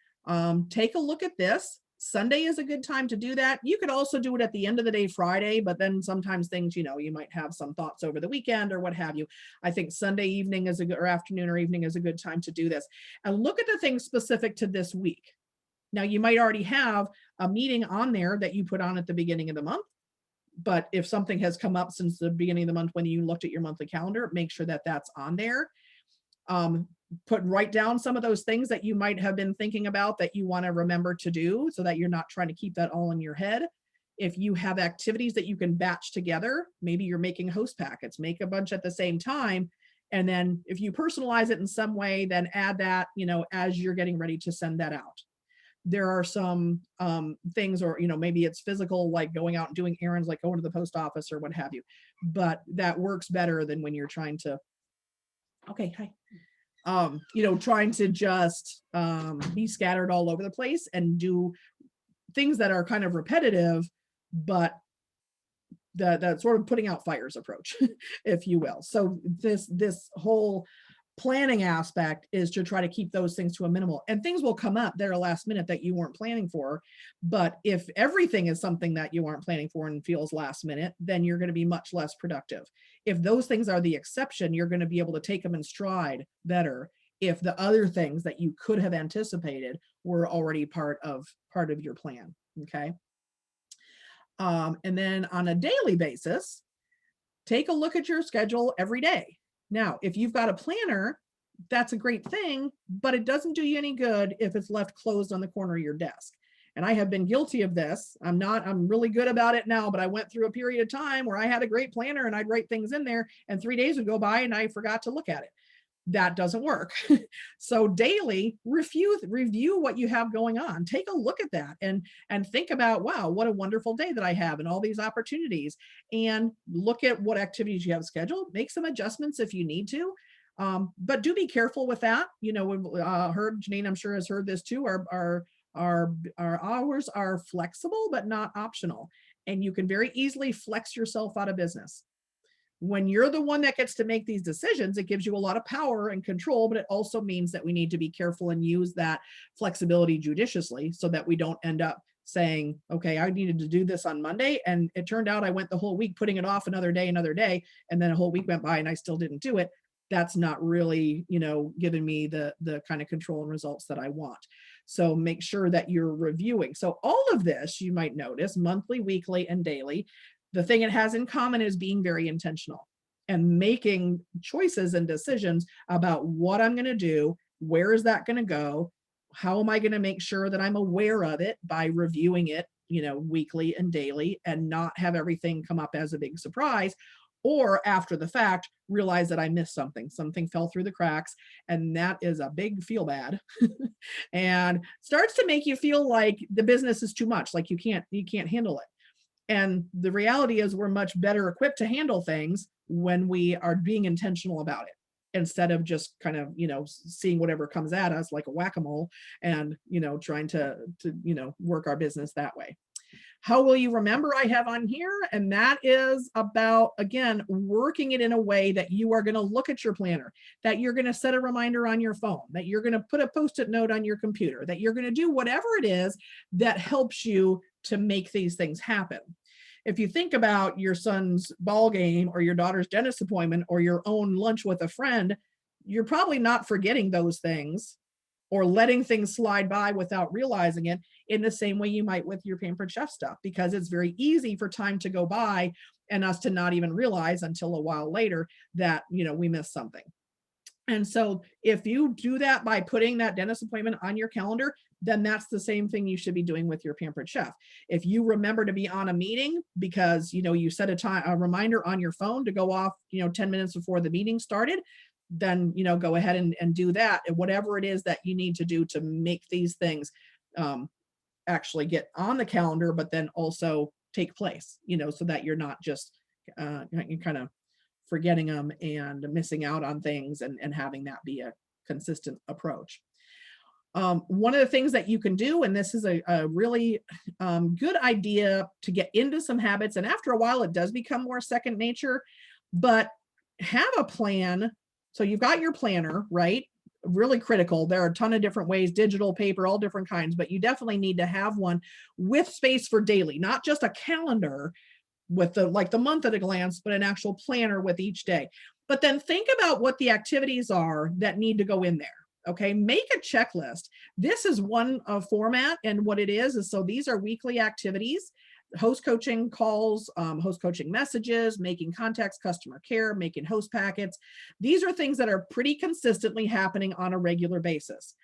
take a look at this. Sunday is a good time to do that. You could also do it at the end of the day, Friday, but then sometimes things, you might have some thoughts over the weekend or what have you. I think Sunday evening is a good, or afternoon or evening is a good time to do this. And look at the things specific to this week. Now, you might already have a meeting on there that you put on at the beginning of the month. But if something has come up since the beginning of the month when you looked at your monthly calendar, make sure that that's on there. Write down some of those things that you might have been thinking about that you want to remember to do so that you're not trying to keep that all in your head. If you have activities that you can batch together, maybe you're making host packets, make a bunch at the same time. And then if you personalize it in some way, then add that, as you're getting ready to send that out. There are some things, or, maybe it's physical, like going out and doing errands, like going to the post office or what have you, but that works better than when you're trying to, okay, hi. Trying to just be scattered all over the place and do things that are kind of repetitive, but the sort of putting out fires approach, if you will. So this whole planning aspect is to try to keep those things to a minimal, and things will come up that are last minute that you weren't planning for. But if everything is something that you aren't planning for and feels last minute, then you're going to be much less productive. If those things are the exception, you're going to be able to take them in stride better if the other things that you could have anticipated were already part of your plan. Okay. And then on a daily basis, take a look at your schedule every day. Now, if you've got a planner, that's a great thing, but it doesn't do you any good if it's left closed on the corner of your desk. And I have been guilty of this. I'm really good about it now, but I went through a period of time where I had a great planner and I'd write things in there and 3 days would go by and I forgot to look at it. That doesn't work. So daily review what you have going on. Take a look at that and think about, wow, what a wonderful day that I have and all these opportunities, and look at what activities you have scheduled. Make some adjustments if you need to. But do be careful with that. We've heard, Janine, I'm sure has heard this too. Our hours are flexible, but not optional. And you can very easily flex yourself out of business. When you're the one that gets to make these decisions, it gives you a lot of power and control, but it also means that we need to be careful and use that flexibility judiciously so that we don't end up saying, okay, I needed to do this on Monday, and it turned out I went the whole week putting it off another day, and then a whole week went by and I still didn't do it. That's not really, giving me the kind of control and results that I want. So make sure that you're reviewing. So all of this, you might notice, monthly, weekly, and daily, the thing it has in common is being very intentional and making choices and decisions about what I'm going to do, where is that going to go, how am I going to make sure that I'm aware of it by reviewing it, weekly and daily, and not have everything come up as a big surprise, or after the fact, realize that I missed something fell through the cracks, and that is a big feel bad. And starts to make you feel like the business is too much, like you can't handle it. And the reality is we're much better equipped to handle things when we are being intentional about it, instead of just kind of, seeing whatever comes at us like a whack-a-mole and, trying to, work our business that way. How will you remember I have on here? And that is about, again, working it in a way that you are going to look at your planner, that you're going to set a reminder on your phone, that you're going to put a Post-it note on your computer, that you're going to do whatever it is that helps you to make these things happen. If you think about your son's ball game or your daughter's dentist appointment or your own lunch with a friend, you're probably not forgetting those things or letting things slide by without realizing it in the same way you might with your Pampered Chef stuff, because it's very easy for time to go by and us to not even realize until a while later that, we missed something. And so if you do that by putting that dentist appointment on your calendar, then that's the same thing you should be doing with your Pampered Chef. If you remember to be on a meeting because, you set a reminder on your phone to go off, 10 minutes before the meeting started, then, go ahead and do that. And whatever it is that you need to do to make these things actually get on the calendar, but then also take place, so that you're not just kind of forgetting them and missing out on things and having that be a consistent approach. One of the things that you can do, and this is a really good idea to get into some habits, and after a while it does become more second nature, but have a plan. So you've got your planner, right? Really critical. There are a ton of different ways, digital, paper, all different kinds, but you definitely need to have one with space for daily, not just a calendar with the month at a glance, but an actual planner with each day. But then think about what the activities are that need to go in there. Okay, make a checklist. This is one format, and what it is so these are weekly activities: host coaching calls, host coaching messages, making contacts, customer care, making host packets. These are things that are pretty consistently happening on a regular basis.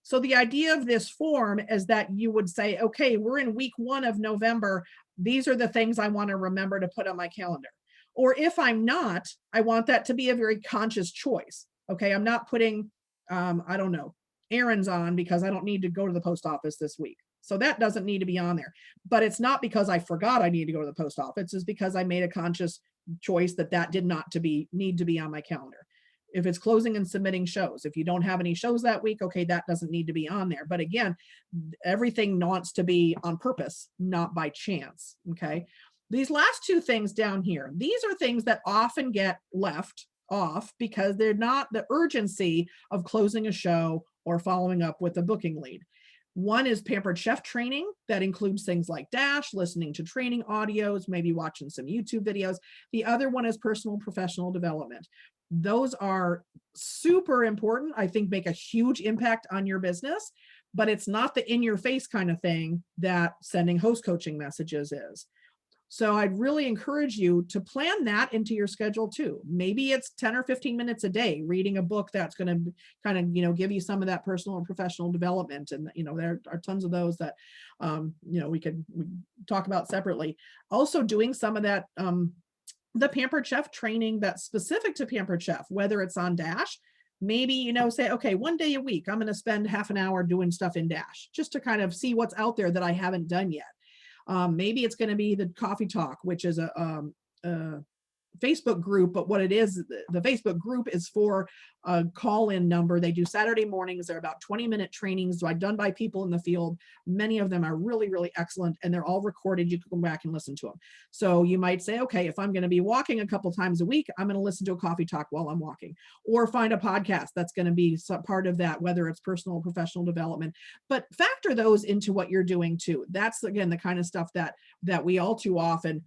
So the idea of this form is that you would say, okay, we're in week 1 of November. These are the things I want to remember to put on my calendar. Or if I'm not, I want that to be a very conscious choice. Okay, I'm not putting, I don't know, errands on because I don't need to go to the post office this week. So that doesn't need to be on there. But it's not because I forgot I need to go to the post office. It's because I made a conscious choice that did not need to be on my calendar. If it's closing and submitting shows, if you don't have any shows that week, okay, that doesn't need to be on there. But again, everything wants to be on purpose, not by chance. Okay. These last 2 things down here, these are things that often get left off because they're not the urgency of closing a show or following up with a booking lead. One is Pampered Chef training that includes things like Dash, listening to training audios, maybe watching some YouTube videos. The other one is personal professional development. Those are super important, I think make a huge impact on your business, but it's not the in your face kind of thing that sending host coaching messages is. So I'd really encourage you to plan that into your schedule too. Maybe it's 10 or 15 minutes a day reading a book that's going to kind of, give you some of that personal and professional development. And, there are tons of those that, we talk about separately. Also doing some of that, the Pampered Chef training that's specific to Pampered Chef, whether it's on Dash, maybe, say, okay, 1 day a week, I'm going to spend half an hour doing stuff in Dash just to kind of see what's out there that I haven't done yet. Maybe it's going to be the Coffee Talk, which is a Facebook group, but what it is, the Facebook group is for a call-in number. They do Saturday mornings. They're about 20-minute trainings done by people in the field. Many of them are really, really excellent, and they're all recorded. You can go back and listen to them. So you might say, okay, if I'm going to be walking a couple times a week, I'm going to listen to a Coffee Talk while I'm walking, or find a podcast that's going to be some part of that, whether it's personal or professional development. But factor those into what you're doing too. That's, again, the kind of stuff that we all too often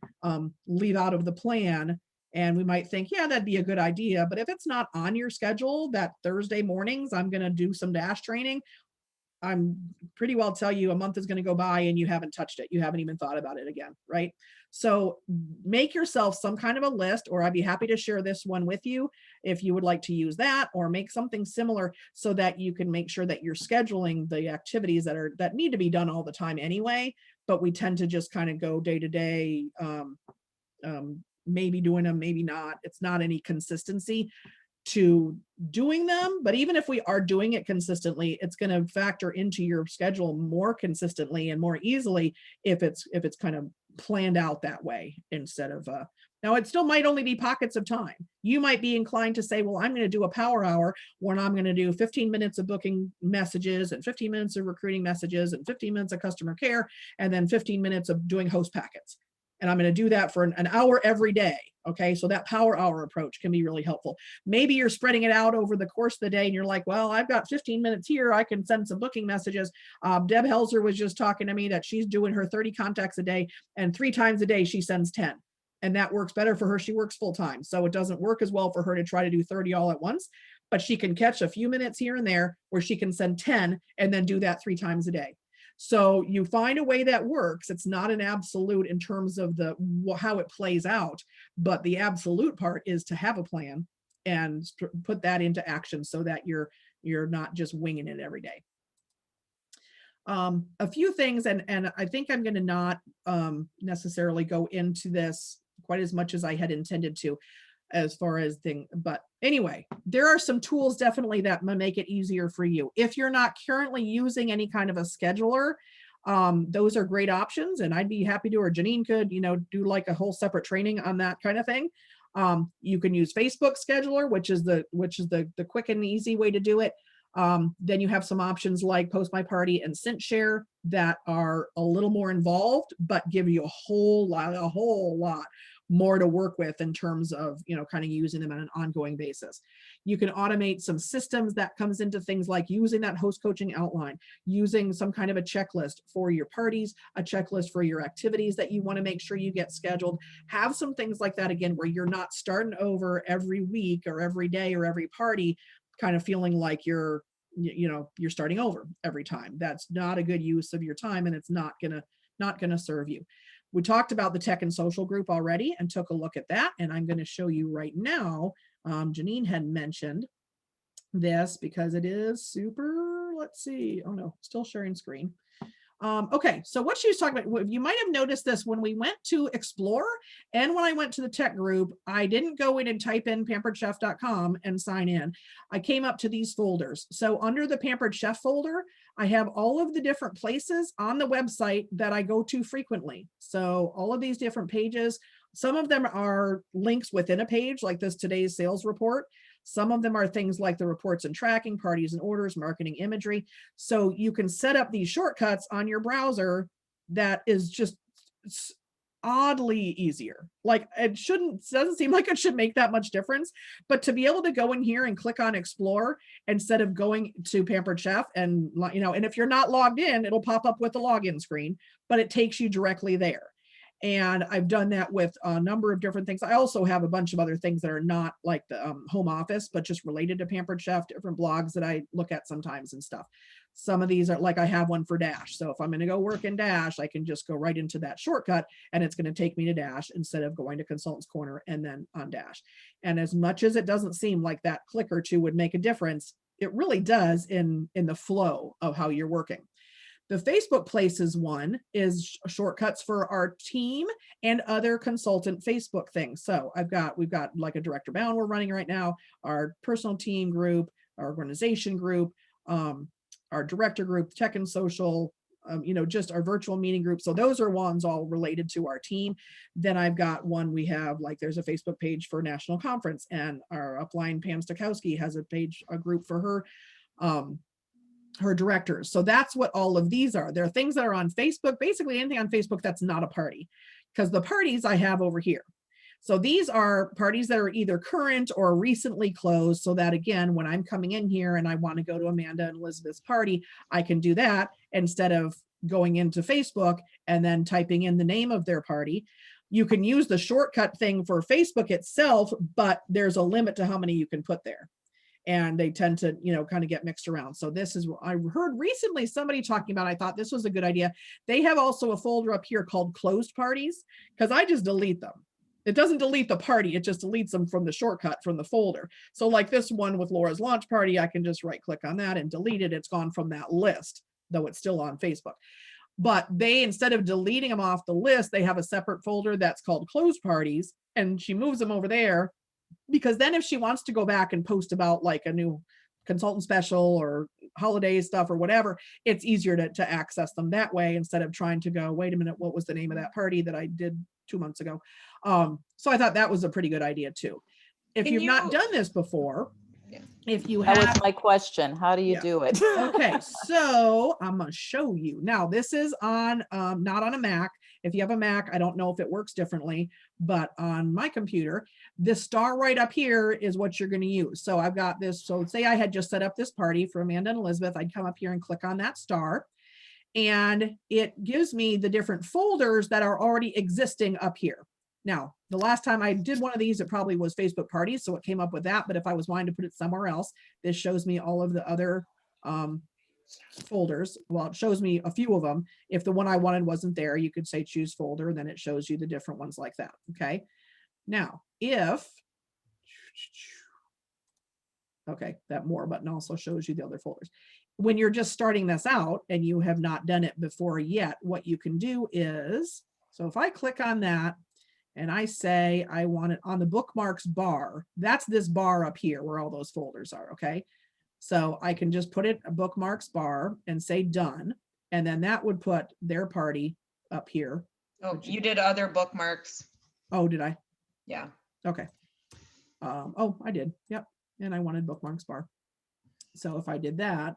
leave out of the plan. And we might think, yeah, that'd be a good idea. But if it's not on your schedule that Thursday mornings, I'm going to do some Dash training, I'm pretty well tell you a month is going to go by and you haven't touched it. You haven't even thought about it again, right? So make yourself some kind of a list, or I'd be happy to share this one with you if you would like to use that, or make something similar so that you can make sure that you're scheduling the activities that need to be done all the time anyway, but we tend to just kind of go day to day, maybe doing them, maybe not. It's not any consistency to doing them, but even if we are doing it consistently, it's going to factor into your schedule more consistently and more easily if it's kind of planned out that way instead of now it still might only be pockets of time. You might be inclined to say, well, I'm going to do a power hour when I'm going to do 15 minutes of booking messages and 15 minutes of recruiting messages and 15 minutes of customer care and then 15 minutes of doing host packets. And I'm going to do that for an hour every day. Okay. So that power hour approach can be really helpful. Maybe you're spreading it out over the course of the day and you're like, well, I've got 15 minutes here. I can send some booking messages. Deb Helzer was just talking to me that she's doing her 30 contacts a day and 3 times a day she sends 10. And that works better for her. She works full time. So it doesn't work as well for her to try to do 30 all at once, but she can catch a few minutes here and there where she can send 10 and then do that 3 times a day. So you find a way that works. It's not an absolute in terms of how it plays out, but the absolute part is to have a plan and put that into action so that you're not just winging it every day. A few things, and I think I'm going to not necessarily go into this quite as much as I had intended to as far as but anyway, there are some tools definitely that make it easier for you. If you're not currently using any kind of a scheduler, those are great options, and I'd be happy to, or Janine could, do like a whole separate training on that kind of thing. You can use Facebook Scheduler, which is the quick and easy way to do it. Then you have some options like Post My Party and ScentShare that are a little more involved, but give you a whole lot more to work with in terms of, kind of using them on an ongoing basis. You can automate some systems that comes into things like using that host coaching outline, using some kind of a checklist for your parties, a checklist for your activities that you want to make sure you get scheduled. Have some things like that, again, where you're not starting over every week or every day or every party, kind of feeling like you're starting over every time. That's not a good use of your time, and it's not gonna serve you. We talked about the tech and social group already and took a look at that, and I'm going to show you right now. Janine had mentioned this because it is super, let's see. Oh no, still sharing screen. Okay, so what she was talking about, you might have noticed this when we went to Explore and when I went to the tech group, I didn't go in and type in pamperedchef.com and sign in. I came up to these folders. So under the Pampered Chef folder, I have all of the different places on the website that I go to frequently. So all of these different pages, some of them are links within a page like this today's sales report. Some of them are things like the reports and tracking, parties and orders, marketing imagery. So you can set up these shortcuts on your browser that is just oddly easier. Like doesn't seem like it should make that much difference, but to be able to go in here and click on Explore instead of going to Pampered Chef and, and if you're not logged in, it'll pop up with the login screen, but it takes you directly there. And I've done that with a number of different things. I also have a bunch of other things that are not like the home office, but just related to Pampered Chef, different blogs that I look at sometimes and stuff. Some of these are like, I have one for Dash. So if I'm going to go work in Dash, I can just go right into that shortcut and it's going to take me to Dash instead of going to Consultants Corner and then on Dash. And as much as it doesn't seem like that click or two would make a difference, it really does in the flow of how you're working. The Facebook Places one is shortcuts for our team and other consultant Facebook things. So we've got like a Director Bound we're running right now, our personal team group, our organization group, our director group, tech and social, just our virtual meeting group. So those are ones all related to our team. Then I've got one we have, like there's a Facebook page for National Conference, and our upline Pam Stokowski has a group for her directors. So that's what all of these are. There are things that are on Facebook, basically anything on Facebook that's not a party, because the parties I have over here. So these are parties that are either current or recently closed, so that again, when I'm coming in here and I want to go to Amanda and Elizabeth's party, I can do that instead of going into Facebook and then typing in the name of their party. You can use the shortcut thing for Facebook itself, but there's a limit to how many you can put there. And they tend to, kind of get mixed around. So this is what I heard recently somebody talking about. I thought this was a good idea. They have also a folder up here called closed parties, because I just delete them. It doesn't delete the party. It just deletes them from the shortcut from the folder. So like this one with Laura's launch party, I can just right click on that and delete it. It's gone from that list, though it's still on Facebook. but they, instead of deleting them off the list, they have a separate folder that's called closed parties, and she moves them over there because then if she wants to go back and post about like a new consultant special or holiday stuff or whatever, it's easier to access them that way instead of trying to go, wait a minute, what was the name of that party that I did 2 months ago? So I thought that was a pretty good idea too. If Can you've not you- done this before, Yeah. if you That have, was my question. How do you Yeah. do it? okay, so I'm gonna show you. Now, this is on, not on a Mac. If you have a Mac, I don't know if it works differently, but on my computer, this star right up here is what you're gonna use. So I've got this, so say I had just set up this party for Amanda and Elizabeth, I'd come up here and click on that star. And it gives me the different folders that are already existing up here. Now, the last time I did one of these, it probably was Facebook parties, so it came up with that. But if I was wanting to put it somewhere else, this shows me all of the other folders. Well, it shows me a few of them. If the one I wanted wasn't there, you could say choose folder, then it shows you the different ones like that. Okay. Now, if, okay, that more button also shows you the other folders. When you're just starting this out and you have not done it before yet, what you can do is, so if I click on that and I say I want it on the bookmarks bar, that's this bar up here where all those folders are, okay? So I can just put it a bookmarks bar and say done, and then that would put their party up here. Oh, you did other bookmarks. Oh, did I? Yeah. Okay. Oh, I did. Yep. And I wanted bookmarks bar. So if I did that,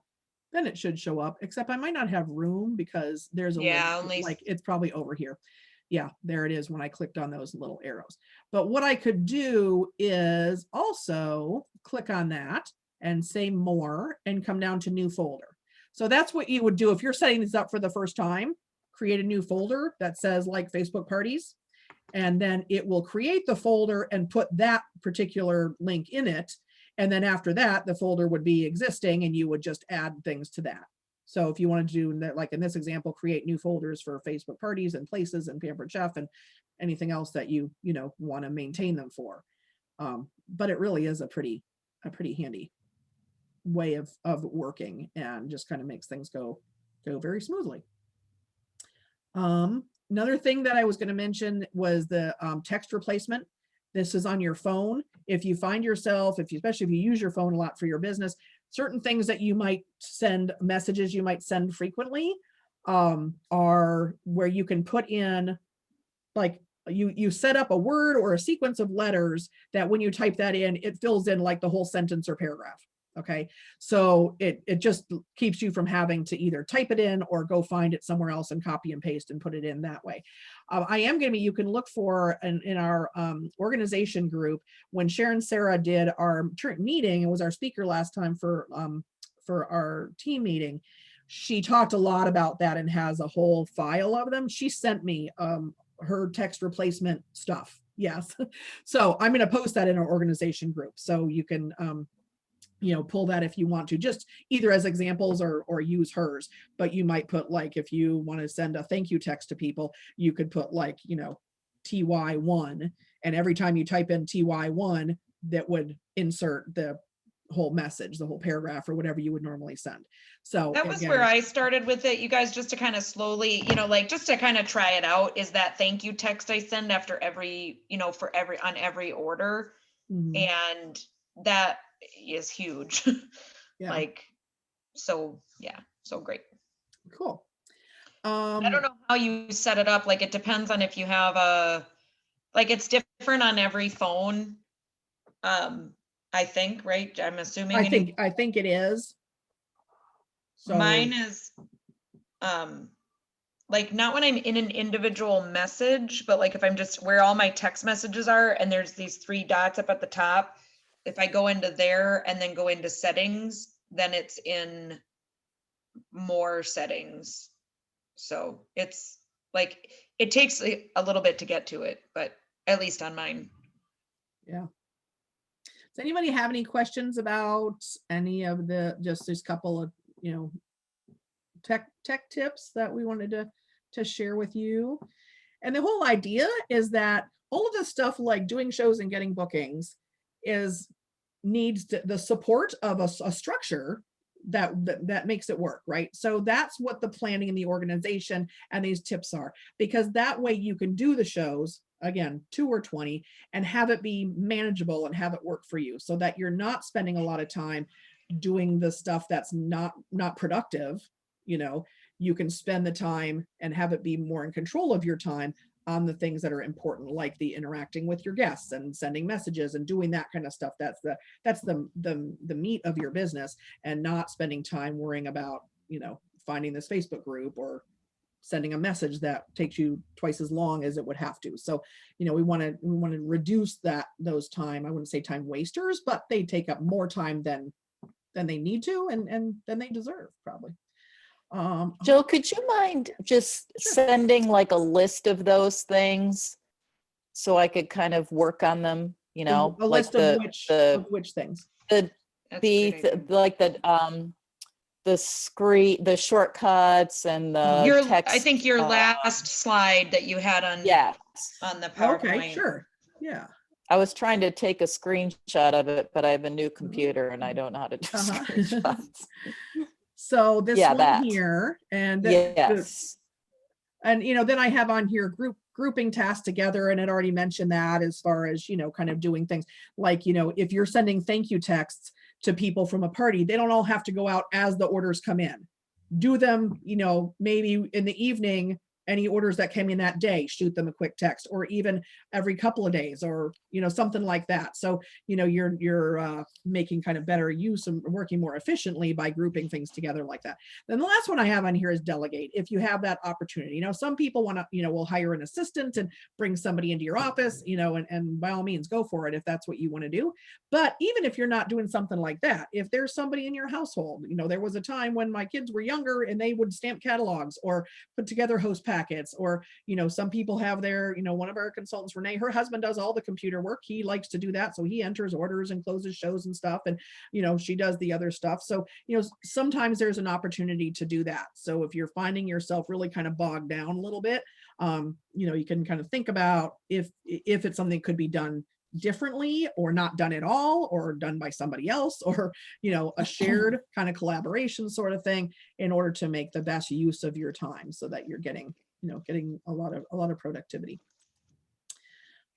then it should show up, except I might not have room because there's a Yeah, link, only- like it's probably over here. Yeah, there it is when I clicked on those little arrows. But what I could do is also click on that and say more and come down to new folder. So that's what you would do if you're setting this up for the first time. Create a new folder that says like Facebook parties, and then it will create the folder and put that particular link in it. And then after that, the folder would be existing and you would just add things to that. So if you wanted to do that, like in this example, create new folders for Facebook parties and places and Pampered Chef and anything else that you want to maintain them for. But it really is a pretty handy way of working, and just kind of makes things go very smoothly. Another thing that I was going to mention was the text replacement. This is on your phone. If you find yourself, especially if you use your phone a lot for your business, certain things that you might send, messages you might send frequently, are where you can put in, like you set up a word or a sequence of letters that when you type that in, it fills in like the whole sentence or paragraph. Okay, so it just keeps you from having to either type it in or go find it somewhere else and copy and paste and put it in that way. I am going to be, you can look for in our organization group, when Sharon Sarah did our meeting and was our speaker last time for our team meeting, she talked a lot about that and has a whole file of them. She sent me her text replacement stuff. Yes. So I'm going to post that in our organization group. So you can, pull that if you want to, just either as examples or use hers. But you might put, like, if you want to send a thank you text to people, you could put like, TY1, and every time you type in TY1, that would insert the whole message, the whole paragraph or whatever you would normally send. So That was again, where I started with it, you guys, just to kind of slowly, just to kind of try it out, is that thank you text I send after every, on every order. mhm, And that is huge. yeah, so great. cool. I don't know how you set it up. Like, it depends on if you have it's different on every phone. I think, right? I'm assuming. I think it is. So Mine is, not when I'm in an individual message, but like if I'm just where all my text messages are and there's these 3 dots up at the top, if I go into there and then go into settings, then it's in more settings. So it's like, it takes a little bit to get to it, but at least on mine. yeah. Does anybody have any questions about any of just this couple of, tech tips that we wanted to share with you? And the whole idea is that all of this stuff, like doing shows and getting bookings, needs the support of a structure that makes it work, right? So that's what the planning and the organization and these tips are, because that way you can do the shows, again, 2 or 20, and have it be manageable and have it work for you, so that you're not spending a lot of time doing the stuff that's not productive. You can spend the time and have it be more in control of your time on the things that are important, like the interacting with your guests and sending messages and doing that kind of stuff. That's the meat of your business, and not spending time worrying about, finding this Facebook group or sending a message that takes you twice as long as it would have to. So, we want to reduce those time. I wouldn't say time wasters, but they take up more time than they need to, and than they deserve, probably. Jill, could you mind just sending like a list of those things so I could kind of work on them, A like list of which things? the shortcuts and the text. I think your last slide that you had on on the PowerPoint. Okay, sure. Yeah. I was trying to take a screenshot of it, but I have a new computer and I don't know how to do screenshots. So this one that. here, and Yes. and then I have on here grouping tasks together, and it already mentioned that, as far as kind of doing things like, if you're sending thank you texts to people from a party, they don't all have to go out as the orders come in. Do them, maybe in the evening, any orders that came in that day, shoot them a quick text, or even every couple of days, or something like that. So you're making kind of better use and working more efficiently by grouping things together like that. Then the last one I have on here is delegate, if you have that opportunity. Some people want to will hire an assistant and bring somebody into your office, and by all means go for it if that's what you want to do. But even if you're not doing something like that, if there's somebody in your household, there was a time when my kids were younger and they would stamp catalogs or put together host packets, or some people have their, one of our consultants, Renee, her husband does all the computer work. He likes to do that, so he enters orders and closes shows and stuff, and she does the other stuff. So sometimes there's an opportunity to do that. So if you're finding yourself really kind of bogged down a little bit, you can kind of think about if it's something that could be done differently, or not done at all, or done by somebody else, or a shared kind of collaboration sort of thing, in order to make the best use of your time, so that you're getting a lot of productivity.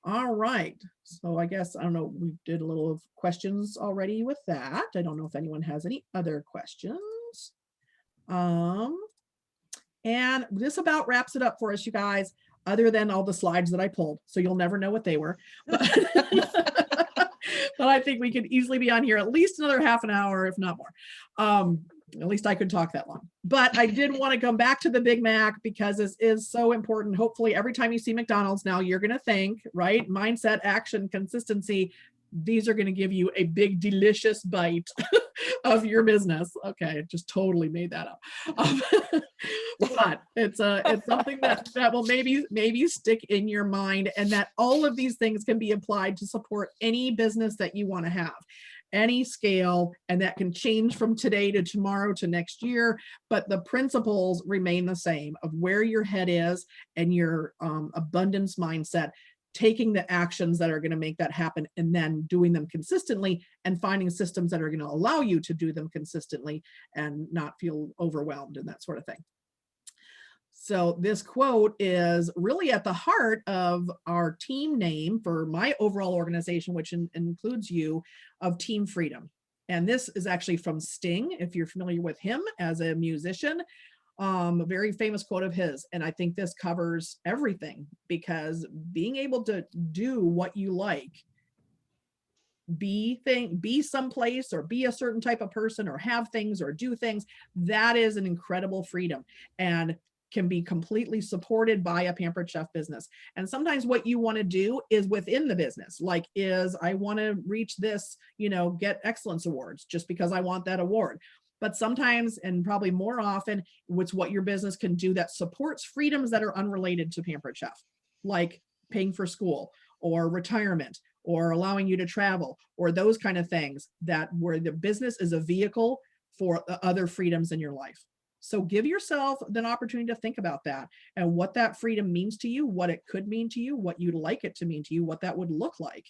All right, so I guess, I don't know, we did a little of questions already with that. I don't know if anyone has any other questions. And this about wraps it up for us, you guys, other than all the slides that I pulled, so you'll never know what they were. But, but I think we could easily be on here at least another half an hour, if not more. At least I could talk that long. But I did want to come back to the Big Mac, because this is so important. Hopefully every time you see McDonald's now, you're going to think, right? Mindset, action, consistency. These are going to give you a big, delicious bite of your business. Okay, I just totally made that up. But it's something that will maybe stick in your mind, and that all of these things can be applied to support any business that you want to have, any scale, and that can change from today to tomorrow to next year. But the principles remain the same, of where your head is and your abundance mindset, taking the actions that are going to make that happen, and then doing them consistently, and finding systems that are going to allow you to do them consistently and not feel overwhelmed and that sort of thing. So this quote is really at the heart of our team name for my overall organization, which includes you, of Team Freedom. And this is actually from Sting, if you're familiar with him as a musician. A very famous quote of his. And I think this covers everything, because being able to do what you like, be someplace, or be a certain type of person, or have things, or do things, that is an incredible freedom, and can be completely supported by a Pampered Chef business. And sometimes what you want to do is within the business, like I want to reach this, get excellence awards just because I want that award. But sometimes, and probably more often, it's what your business can do that supports freedoms that are unrelated to Pampered Chef, like paying for school, or retirement, or allowing you to travel, or those kind of things, that where the business is a vehicle for the other freedoms in your life. So give yourself an opportunity to think about that, and what that freedom means to you, what it could mean to you, what you'd like it to mean to you, what that would look like.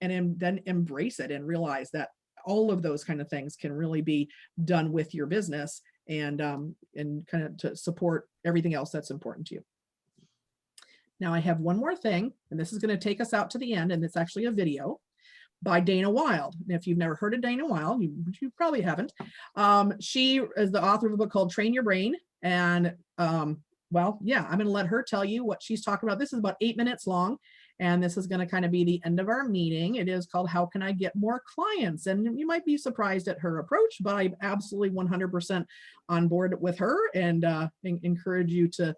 And then embrace it, and realize that all of those kind of things can really be done with your business and kind of to support everything else that's important to you. Now I have one more thing, and this is going to take us out to the end, and it's actually a video by Dana Wilde. And if you've never heard of Dana Wilde, you probably haven't. She is the author of a book called Train Your Brain. And well, yeah, I'm going to let her tell you what she's talking about. This is about 8 minutes long, and this is going to kind of be the end of our meeting. It is called How Can I Get More Clients? And you might be surprised at her approach, but I'm absolutely 100% on board with her, and encourage you to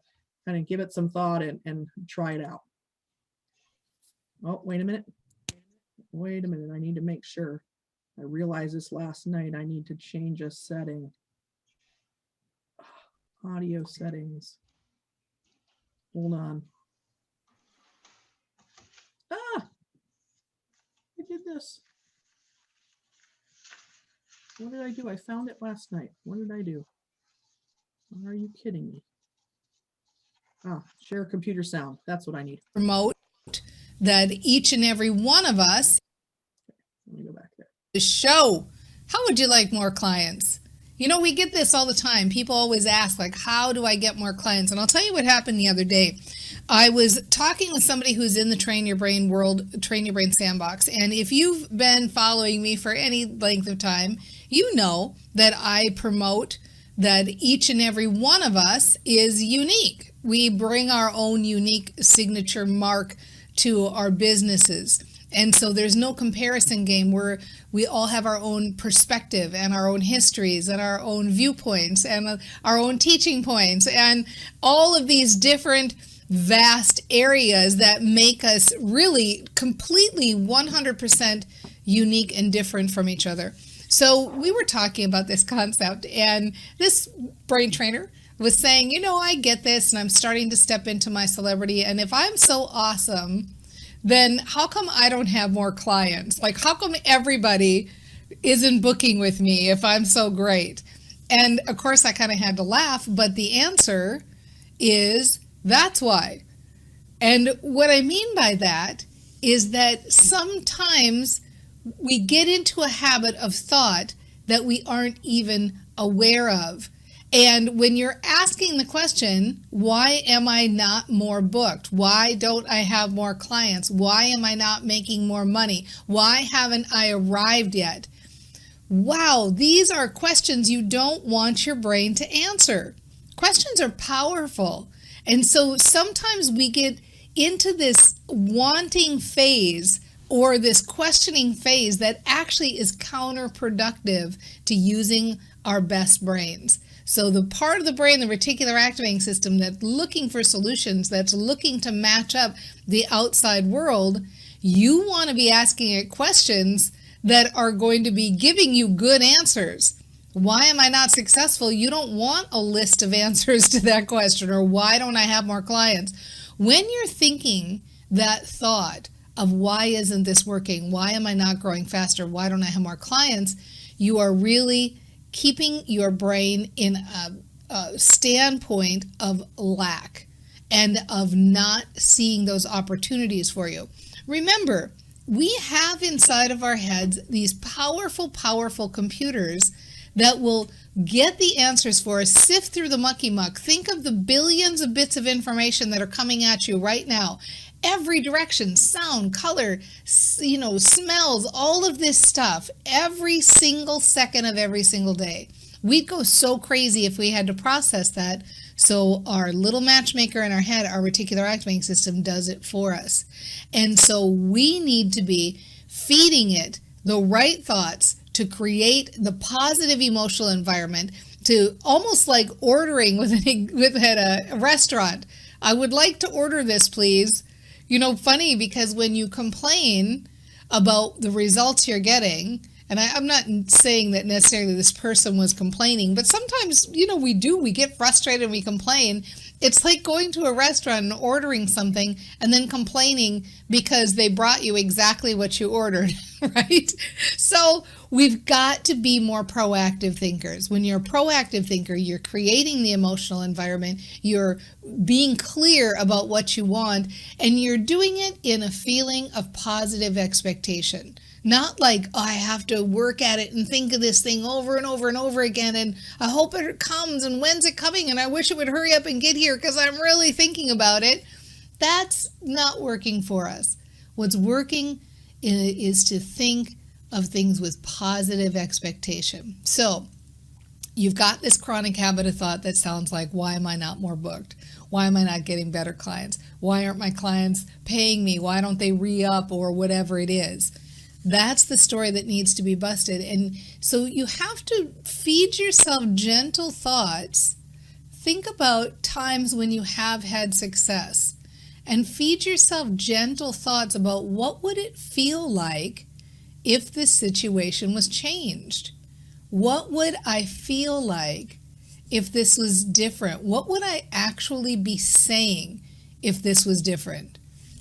kind of give it some thought and try it out. Oh, wait a minute. Wait a minute. I need to make sure. I realized this last night. I need to change a setting. Audio settings. Hold on. I did this. What did I do? I found it last night. What did I do? Are you kidding me? Share computer sound. That's what I need. Promote that each and every one of us Let me go back there. to show. How would you like more clients? You know, we get this all the time. People always ask, like, how do I get more clients? And I'll tell you what happened the other day. I was talking with somebody who's in the Train Your Brain world, Train Your Brain Sandbox. And if you've been following me for any length of time, you know that I promote that each and every one of us is unique. We bring our own unique signature mark to our businesses. And so there's no comparison game where we all have our own perspective and our own histories and our own viewpoints and our own teaching points and all of these different vast areas that make us really completely 100% unique and different from each other. So we were talking about this concept, and this brain trainer was saying, you know, I get this and I'm starting to step into my celebrity. And if I'm so awesome, then how come I don't have more clients? Like, how come everybody isn't booking with me if I'm so great? And of course, I kind of had to laugh, but the answer is that's why. And what I mean by that is that sometimes we get into a habit of thought that we aren't even aware of. And when you're asking the question, why am I not more booked? Why don't I have more clients? Why am I not making more money? Why haven't I arrived yet? Wow, these are questions you don't want your brain to answer. Questions are powerful. And so sometimes we get into this wanting phase or this questioning phase that actually is counterproductive to using our best brains. So the part of the brain, the reticular activating system, that's looking for solutions, that's looking to match up the outside world, you want to be asking it questions that are going to be giving you good answers. Why am I not successful? You don't want a list of answers to that question, or why don't I have more clients? When you're thinking that thought of why isn't this working? Why am I not growing faster? Why don't I have more clients? You are really keeping your brain in a standpoint of lack and of not seeing those opportunities for you. Remember, we have inside of our heads these powerful, powerful computers that will get the answers for us, sift through the mucky muck. Think of the billions of bits of information that are coming at you right now. Every direction, sound, color, smells, all of this stuff, every single second of every single day. We'd go so crazy if we had to process that. So our little matchmaker in our head, our reticular activating system, does it for us. And so we need to be feeding it the right thoughts to create the positive emotional environment, to almost like ordering at a restaurant. I would like to order this, please. You know, funny, because when you complain about the results you're getting, and I'm not saying that necessarily this person was complaining, but sometimes, we get frustrated and we complain. It's like going to a restaurant and ordering something and then complaining because they brought you exactly what you ordered, right? So we've got to be more proactive thinkers. When you're a proactive thinker, you're creating the emotional environment, you're being clear about what you want, and you're doing it in a feeling of positive expectation. Not like, oh, I have to work at it and think of this thing over and over and over again. And I hope it comes. And when's it coming? And I wish it would hurry up and get here because I'm really thinking about it. That's not working for us. What's working is to think of things with positive expectation. So you've got this chronic habit of thought that sounds like, why am I not more booked? Why am I not getting better clients? Why aren't my clients paying me? Why don't they re-up or whatever it is? That's the story that needs to be busted. And so you have to feed yourself gentle thoughts. Think about times when you have had success and feed yourself gentle thoughts about what would it feel like if this situation was changed? What would I feel like if this was different? What would I actually be saying if this was different?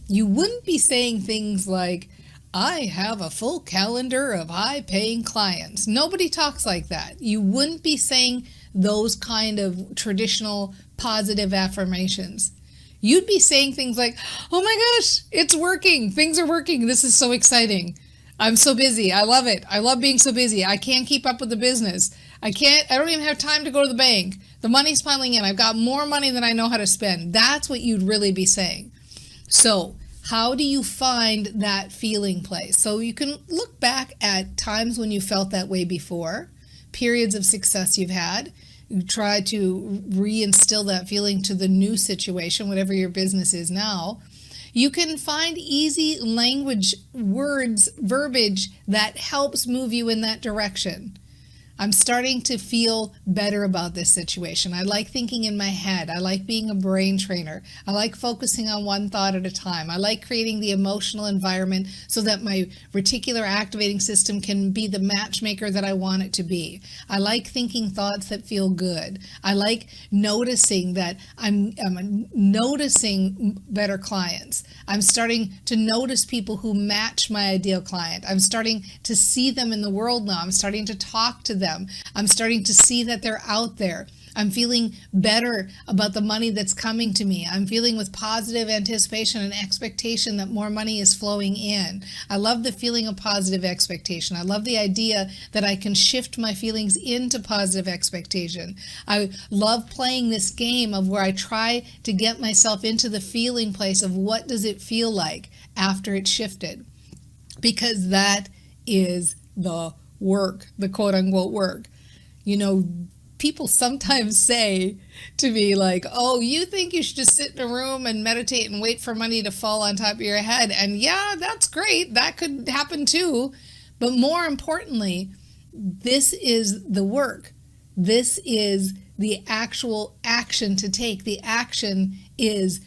You wouldn't be saying things like, I have a full calendar of high-paying clients. Nobody talks like that. You wouldn't be saying those kind of traditional positive affirmations. You'd be saying things like, oh my gosh, it's working. Things are working. This is so exciting. I'm so busy. I love it. I love being so busy. I can't keep up with the business. I don't even have time to go to the bank. The money's piling in. I've got more money than I know how to spend. That's what you'd really be saying. So how do you find that feeling place? So you can look back at times when you felt that way before, periods of success you've had. You try to reinstill that feeling to the new situation, whatever your business is now. You can find easy language, words, verbiage that helps move you in that direction. I'm starting to feel better about this situation. I like thinking in my head. I like being a brain trainer. I like focusing on one thought at a time. I like creating the emotional environment so that my reticular activating system can be the matchmaker that I want it to be. I like thinking thoughts that feel good. I like noticing that I'm noticing better clients. I'm starting to notice people who match my ideal client. I'm starting to see them in the world now. I'm starting to talk to them. I'm starting to see that they're out there. I'm feeling better about the money that's coming to me. I'm feeling with positive anticipation and expectation that more money is flowing in. I love the feeling of positive expectation. I love the idea that I can shift my feelings into positive expectation. I love playing this game of where I try to get myself into the feeling place of what does it feel like after it's shifted, because that is the work, the quote unquote work. You know, people sometimes say to me like, oh, you think you should just sit in a room and meditate and wait for money to fall on top of your head. And yeah, that's great. That could happen too. But more importantly, this is the work. This is the actual action to take. The action is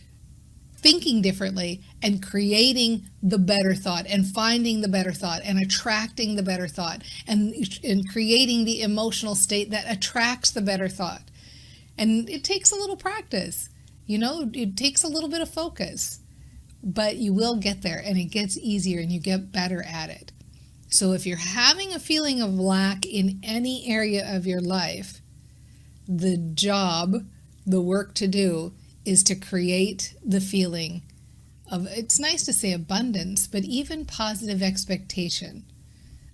thinking differently and creating the better thought and finding the better thought and attracting the better thought and creating the emotional state that attracts the better thought. And it takes a little practice, you know, it takes a little bit of focus, but you will get there and it gets easier and you get better at it. So if you're having a feeling of lack in any area of your life, the job, the work to do is to create the feeling of, it's nice to say abundance, but even positive expectation.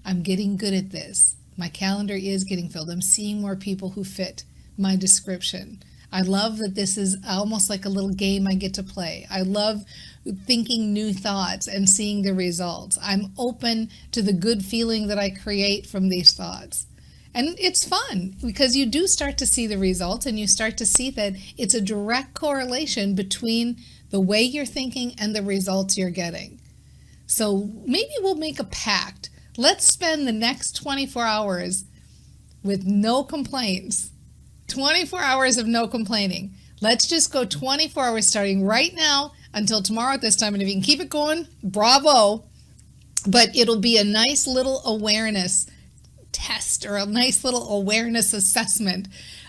I'm getting good at this. My calendar is getting filled. I'm seeing more people who fit my description. I love that this is almost like a little game I get to play. I love thinking new thoughts and seeing the results. I'm open to the good feeling that I create from these thoughts. And it's fun because you do start to see the results and you start to see that it's a direct correlation between the way you're thinking and the results you're getting. So maybe we'll make a pact. Let's spend the next 24 hours with no complaints. 24 hours of no complaining. Let's just go 24 hours starting right now until tomorrow at this time. And if you can keep it going, bravo. But it'll be a nice little awareness test or a nice little awareness assessment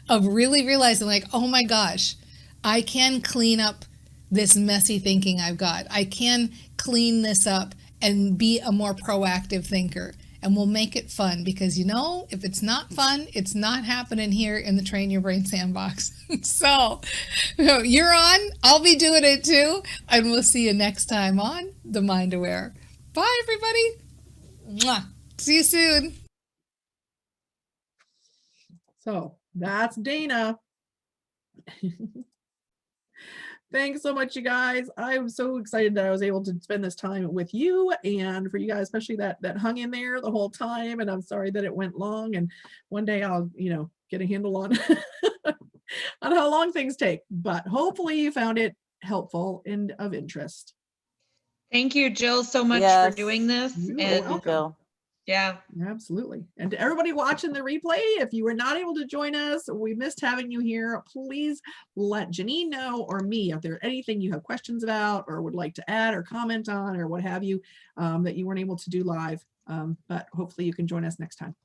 of really realizing like, oh my gosh, I can clean up this messy thinking I've got. I can clean this up and be a more proactive thinker. And we'll make it fun because, you know, if it's not fun, it's not happening here in the Train Your Brain Sandbox. So you're on, I'll be doing it too. And we'll see you next time on The Mind Aware. Bye, everybody. Mwah. See you soon. So that's Dana. Thanks so much, you guys. I'm so excited that I was able to spend this time with you, and for you guys, especially that hung in there the whole time. And I'm sorry that it went long. And one day I'll, get a handle on on how long things take. But hopefully you found it helpful and of interest. Thank you, Jill, so much Yes. for doing this. You are Thank And you, welcome. Jill. yeah, Absolutely. And to everybody watching the replay, if you were not able to join us, we missed having you here. Please let Janine know, or me, if there's anything you have questions about or would like to add or comment on or what have you, that you weren't able to do live. But hopefully you can join us next time.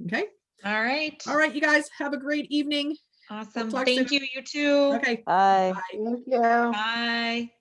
Okay. all right. All right, you guys have a great evening. Awesome. talk Thank soon. you, you too. Okay. Bye. Bye. Thank you. Bye.